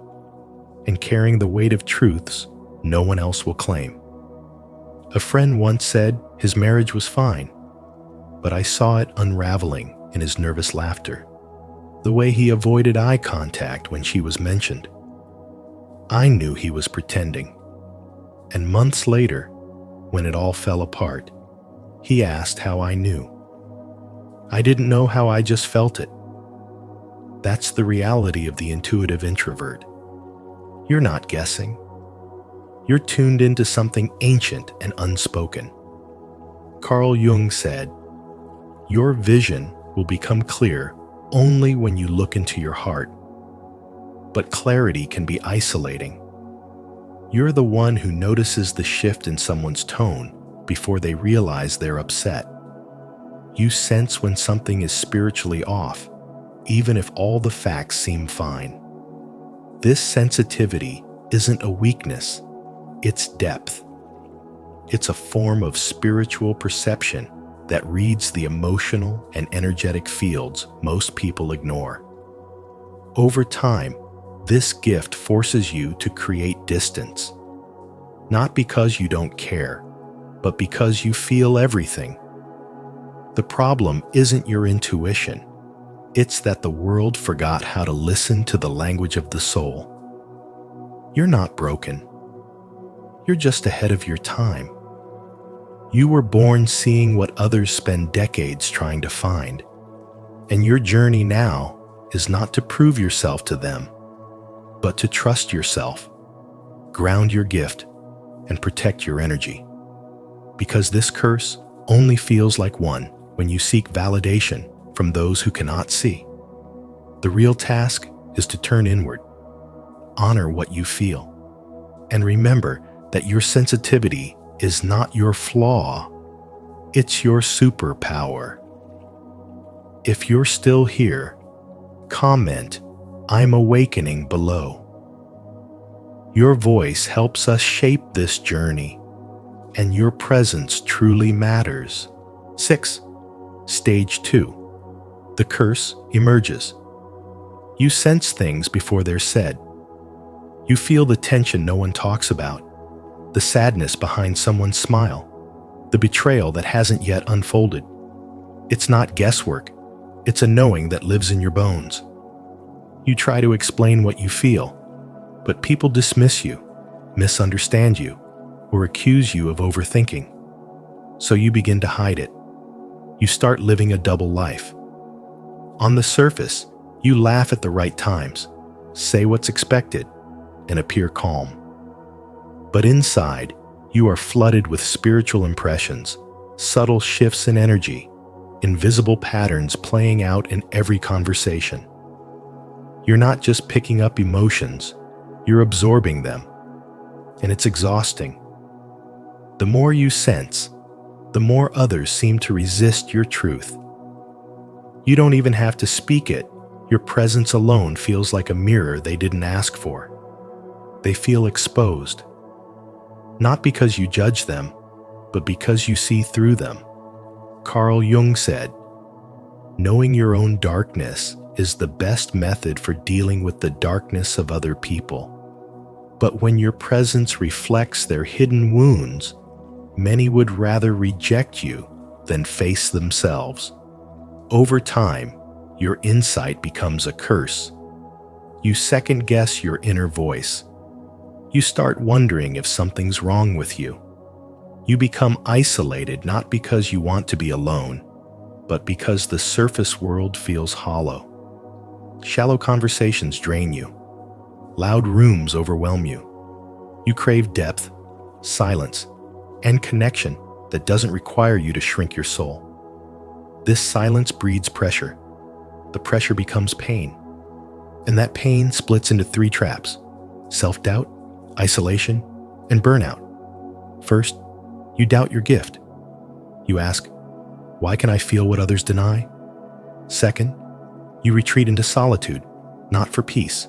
and carrying the weight of truths no one else will claim. A friend once said his marriage was fine, but I saw it unraveling in his nervous laughter, the way he avoided eye contact when she was mentioned. I knew he was pretending, and months later, when it all fell apart, he asked how I knew. I didn't know how, I just felt it. That's the reality of the intuitive introvert. You're not guessing. You're tuned into something ancient and unspoken. Carl Jung said, "Your vision will become clear only when you look into your heart." But clarity can be isolating. You're the one who notices the shift in someone's tone before they realize they're upset. You sense when something is spiritually off, even if all the facts seem fine. This sensitivity isn't a weakness, it's depth. It's a form of spiritual perception that reads the emotional and energetic fields most people ignore. Over time, this gift forces you to create distance, not because you don't care, but because you feel everything. The problem isn't your intuition, it's that the world forgot how to listen to the language of the soul. You're not broken. You're just ahead of your time. You were born seeing what others spend decades trying to find, and your journey now is not to prove yourself to them, but to trust yourself, ground your gift, and protect your energy. Because this curse only feels like one when you seek validation from those who cannot see. The real task is to turn inward, honor what you feel, and remember that your sensitivity is not your flaw, it's your superpower. If you're still here, comment, "I'm awakening" below. Your voice helps us shape this journey, and your presence truly matters. 6. Stage 2. The curse emerges. You sense things before they're said. You feel the tension no one talks about, the sadness behind someone's smile, the betrayal that hasn't yet unfolded. It's not guesswork, it's a knowing that lives in your bones. You try to explain what you feel, but people dismiss you, misunderstand you, or accuse you of overthinking. So you begin to hide it. You start living a double life. On the surface, you laugh at the right times, say what's expected, and appear calm. But inside, you are flooded with spiritual impressions, subtle shifts in energy, invisible patterns playing out in every conversation. You're not just picking up emotions, you're absorbing them, and it's exhausting. The more you sense, the more others seem to resist your truth. You don't even have to speak it, your presence alone feels like a mirror they didn't ask for. They feel exposed, not because you judge them, but because you see through them. Carl Jung said, "Knowing your own darkness is the best method for dealing with the darkness of other people. But when your presence reflects their hidden wounds, many would rather reject you than face themselves. Over time, your insight becomes a curse. You second-guess your inner voice. You start wondering if something's wrong with you. You become isolated not because you want to be alone, but because the surface world feels hollow. Shallow conversations drain you. Loud rooms overwhelm you. You crave depth, silence, and connection that doesn't require you to shrink your soul. This silence breeds pressure. The pressure becomes pain. And that pain splits into 3 traps: self-doubt, isolation, and burnout. First, you doubt your gift. You ask, why can I feel what others deny? Second, you retreat into solitude, not for peace,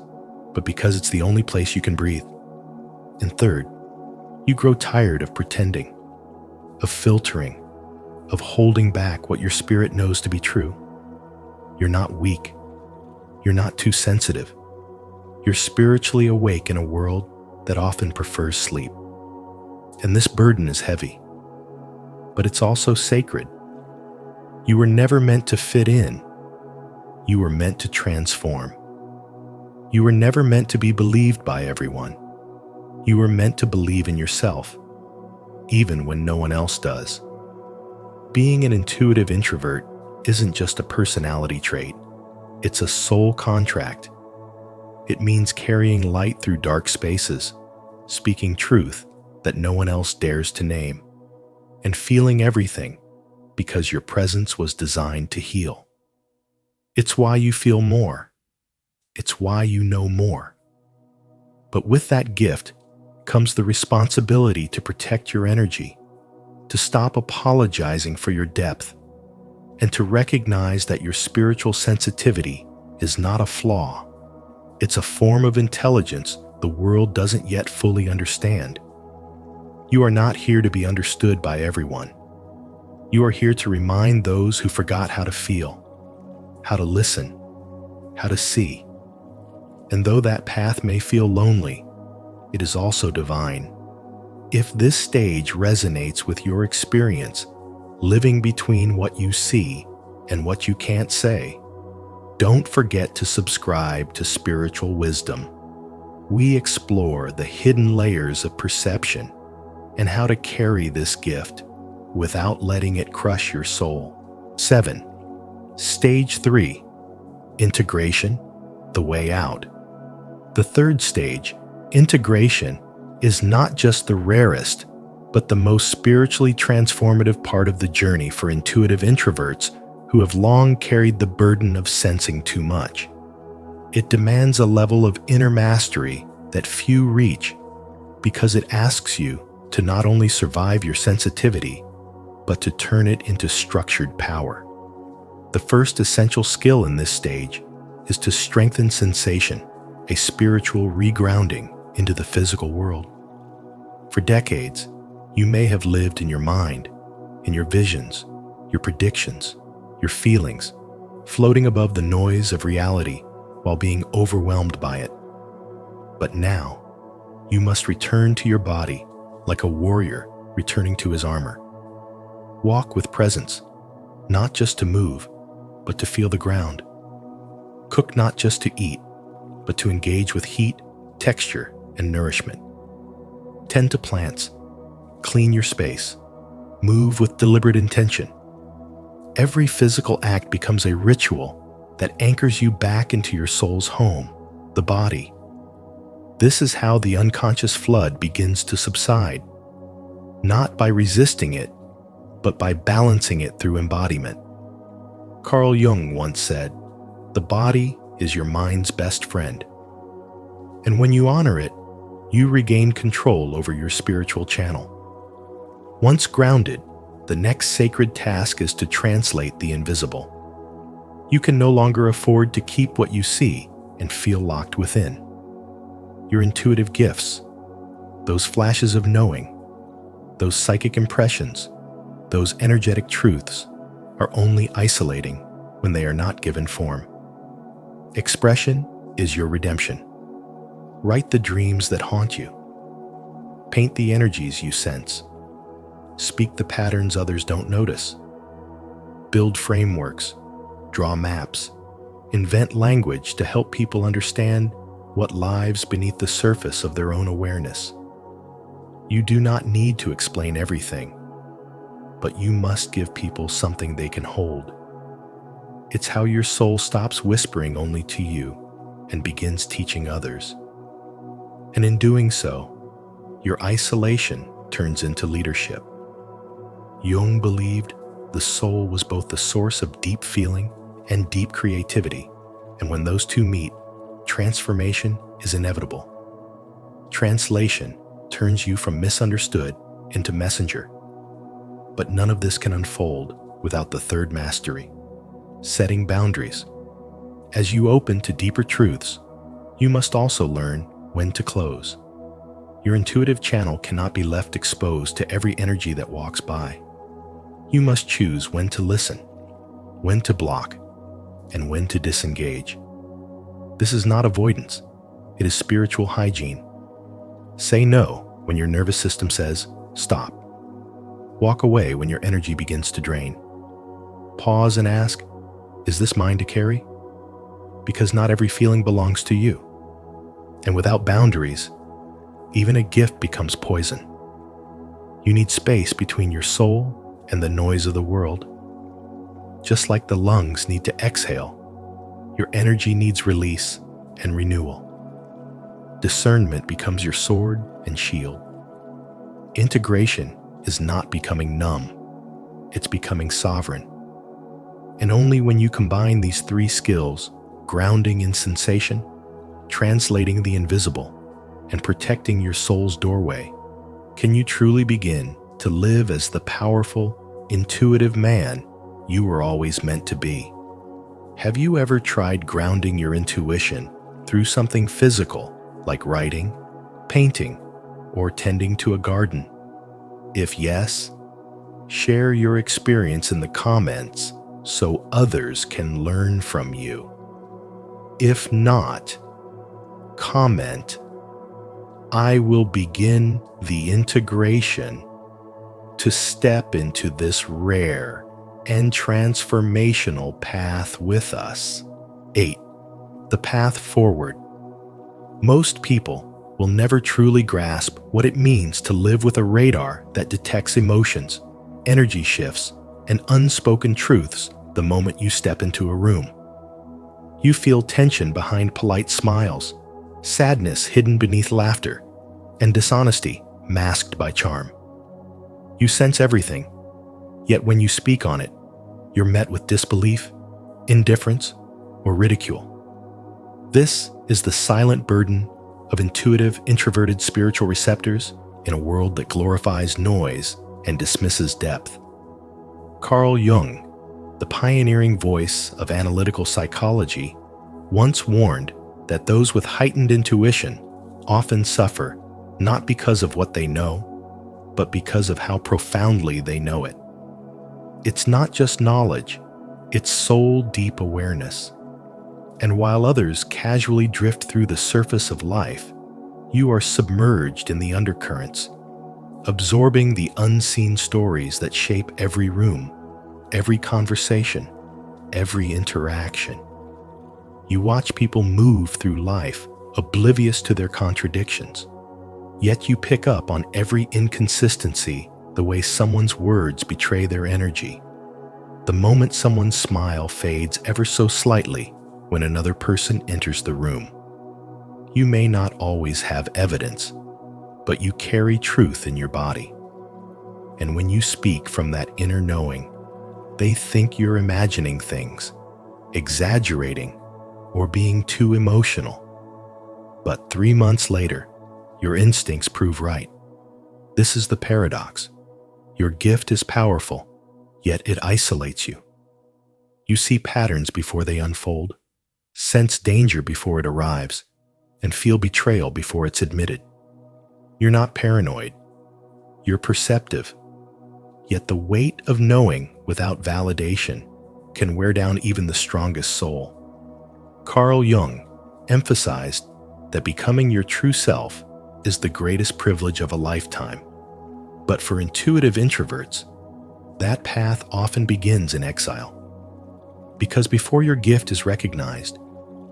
but because it's the only place you can breathe. And third, you grow tired of pretending, of filtering, of holding back what your spirit knows to be true. You're not weak. You're not too sensitive. You're spiritually awake in a world that often prefers sleep. And this burden is heavy, but it's also sacred. You were never meant to fit in. You were meant to transform. You were never meant to be believed by everyone. You were meant to believe in yourself, even when no one else does. Being an intuitive introvert isn't just a personality trait. It's a soul contract. It means carrying light through dark spaces, speaking truth that no one else dares to name, and feeling everything because your presence was designed to heal. It's why you feel more. It's why you know more. But with that gift comes the responsibility to protect your energy, to stop apologizing for your depth, and to recognize that your spiritual sensitivity is not a flaw. It's a form of intelligence the world doesn't yet fully understand. You are not here to be understood by everyone. You are here to remind those who forgot how to feel, how to listen, how to see. And though that path may feel lonely, it is also divine. If this stage resonates with your experience, living between what you see and what you can't say, don't forget to subscribe to Spiritual Wisdom. We explore the hidden layers of perception and how to carry this gift without letting it crush your soul. 7. Stage 3. Integration, the way out. The third stage, integration, is not just the rarest, but the most spiritually transformative part of the journey for intuitive introverts who have long carried the burden of sensing too much. It demands a level of inner mastery that few reach because it asks you to not only survive your sensitivity, but to turn it into structured power. The first essential skill in this stage is to strengthen sensation, a spiritual regrounding into the physical world. For decades, you may have lived in your mind, in your visions, your predictions, your feelings, floating above the noise of reality while being overwhelmed by it. But now, you must return to your body like a warrior returning to his armor. Walk with presence, not just to move, but to feel the ground. Cook not just to eat, but to engage with heat, texture, and nourishment. Tend to plants, clean your space, move with deliberate intention. Every physical act becomes a ritual that anchors you back into your soul's home, the body. This is how the unconscious flood begins to subside, not by resisting it, but by balancing it through embodiment. Carl Jung once said, "The body is your mind's best friend." And when you honor it, you regain control over your spiritual channel. Once grounded, the next sacred task is to translate the invisible. You can no longer afford to keep what you see and feel locked within. Your intuitive gifts, those flashes of knowing, those psychic impressions, those energetic truths, are only isolating when they are not given form. Expression is your redemption. Write the dreams that haunt you. Paint the energies you sense. Speak the patterns others don't notice. Build frameworks. Draw maps. Invent language to help people understand what lies beneath the surface of their own awareness. You do not need to explain everything, but you must give people something they can hold. It's how your soul stops whispering only to you and begins teaching others. And in doing so, your isolation turns into leadership. Jung believed the soul was both the source of deep feeling and deep creativity, and when those two meet, transformation is inevitable. Translation turns you from misunderstood into messenger. But none of this can unfold without the third mastery, setting boundaries. As you open to deeper truths, you must also learn when to close. Your intuitive channel cannot be left exposed to every energy that walks by. You must choose when to listen, when to block, and when to disengage. This is not avoidance, it is spiritual hygiene. Say no when your nervous system says, stop. Walk away when your energy begins to drain. Pause and ask, is this mine to carry? Because not every feeling belongs to you. And without boundaries, even a gift becomes poison. You need space between your soul and the noise of the world. Just like the lungs need to exhale, your energy needs release and renewal. Discernment becomes your sword and shield. Integration is not becoming numb, it's becoming sovereign. And only when you combine these three skills, grounding in sensation, translating the invisible, and protecting your soul's doorway, can you truly begin to live as the powerful, intuitive man you were always meant to be. Have you ever tried grounding your intuition through something physical, like writing, painting, or tending to a garden? If yes, share your experience in the comments so others can learn from you. If not, comment, I will begin the integration to step into this rare and transformational path with us. 8. The path forward. Most people will never truly grasp what it means to live with a radar that detects emotions, energy shifts, and unspoken truths the moment you step into a room. You feel tension behind polite smiles, sadness hidden beneath laughter, and dishonesty masked by charm. You sense everything, yet when you speak on it, you're met with disbelief, indifference, or ridicule. This is the silent burden of intuitive, introverted spiritual receptors in a world that glorifies noise and dismisses depth. Carl Jung, the pioneering voice of analytical psychology, once warned that those with heightened intuition often suffer not because of what they know, but because of how profoundly they know it. It's not just knowledge, it's soul-deep awareness. And while others casually drift through the surface of life, you are submerged in the undercurrents, absorbing the unseen stories that shape every room, every conversation, every interaction. You watch people move through life, oblivious to their contradictions. Yet you pick up on every inconsistency, the way someone's words betray their energy. The moment someone's smile fades ever so slightly when another person enters the room. You may not always have evidence, but you carry truth in your body. And when you speak from that inner knowing, they think you're imagining things, exaggerating, or being too emotional. But 3 months later, your instincts prove right. This is the paradox. Your gift is powerful, yet it isolates you. You see patterns before they unfold, sense danger before it arrives, and feel betrayal before it's admitted. You're not paranoid. You're perceptive. Yet the weight of knowing without validation can wear down even the strongest soul. Carl Jung emphasized that becoming your true self is the greatest privilege of a lifetime. But for intuitive introverts, that path often begins in exile. Because before your gift is recognized,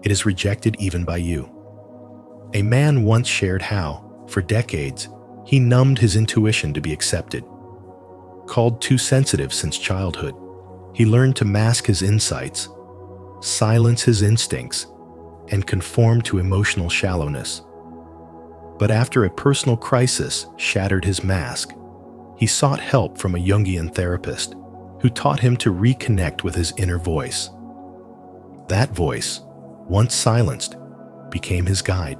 it is rejected even by you. A man once shared how, for decades, he numbed his intuition to be accepted. Called too sensitive since childhood, he learned to mask his insights, silence his instincts, and conform to emotional shallowness. But after a personal crisis shattered his mask, he sought help from a Jungian therapist who taught him to reconnect with his inner voice. That voice, once silenced, became his guide.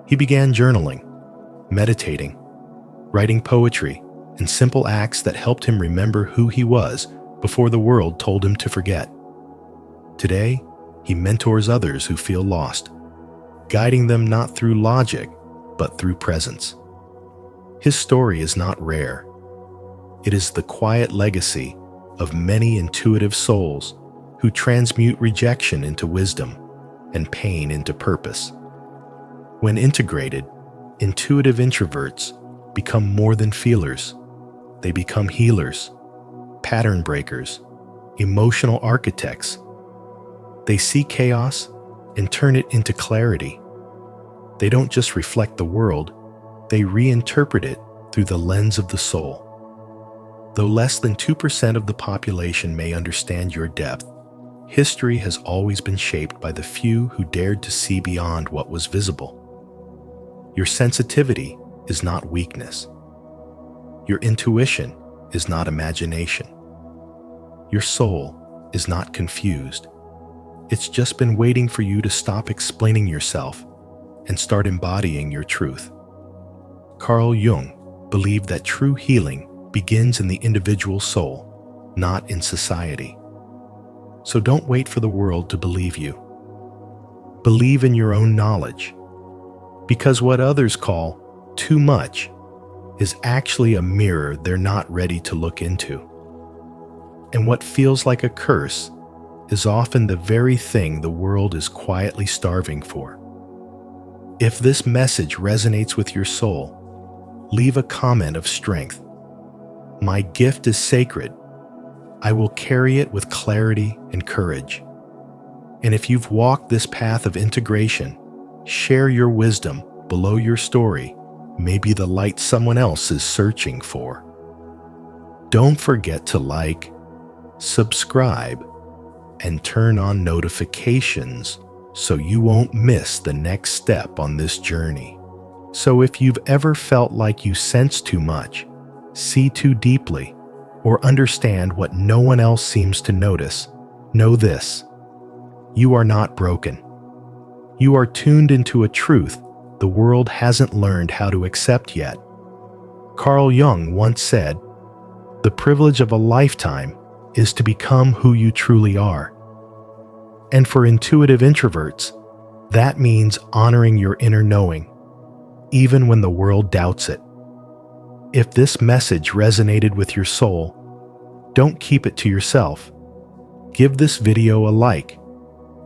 He began journaling, meditating, writing poetry, and simple acts that helped him remember who he was before the world told him to forget. Today, he mentors others who feel lost, guiding them not through logic, but through presence. His story is not rare. It is the quiet legacy of many intuitive souls who transmute rejection into wisdom and pain into purpose. When integrated, intuitive introverts become more than feelers. They become healers, pattern breakers, emotional architects. They see chaos and turn it into clarity. They don't just reflect the world, they reinterpret it through the lens of the soul. Though less than 2% of the population may understand your depth, history has always been shaped by the few who dared to see beyond what was visible. Your sensitivity is not weakness. Your intuition is not imagination. Your soul is not confused. It's just been waiting for you to stop explaining yourself and start embodying your truth. Carl Jung believed that true healing begins in the individual soul, not in society. So don't wait for the world to believe you. Believe in your own knowledge, because what others call too much is actually a mirror they're not ready to look into. And what feels like a curse is often the very thing the world is quietly starving for. If this message resonates with your soul, leave a comment of strength. My gift is sacred. I will carry it with clarity and courage. And if you've walked this path of integration, share your wisdom below your story, maybe the light someone else is searching for. Don't forget to like, subscribe, and turn on notifications so you won't miss the next step on this journey. So if you've ever felt like you sense too much, see too deeply, or understand what no one else seems to notice, know this: you are not broken. You are tuned into a truth the world hasn't learned how to accept yet. Carl Jung once said, "The privilege of a lifetime is to become who you truly are." And for intuitive introverts, that means honoring your inner knowing, even when the world doubts it. If this message resonated with your soul, don't keep it to yourself. Give this video a like,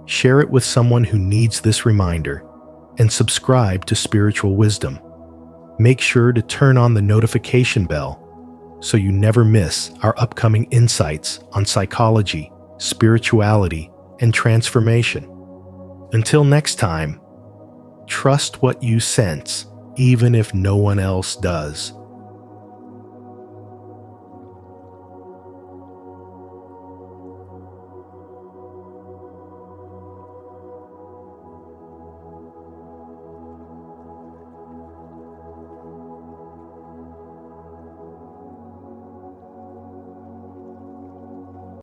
share it with someone who needs this reminder, and subscribe to Spiritual Wisdom. Make sure to turn on the notification bell so you never miss our upcoming insights on psychology, spirituality, and transformation. Until next time, trust what you sense, even if no one else does.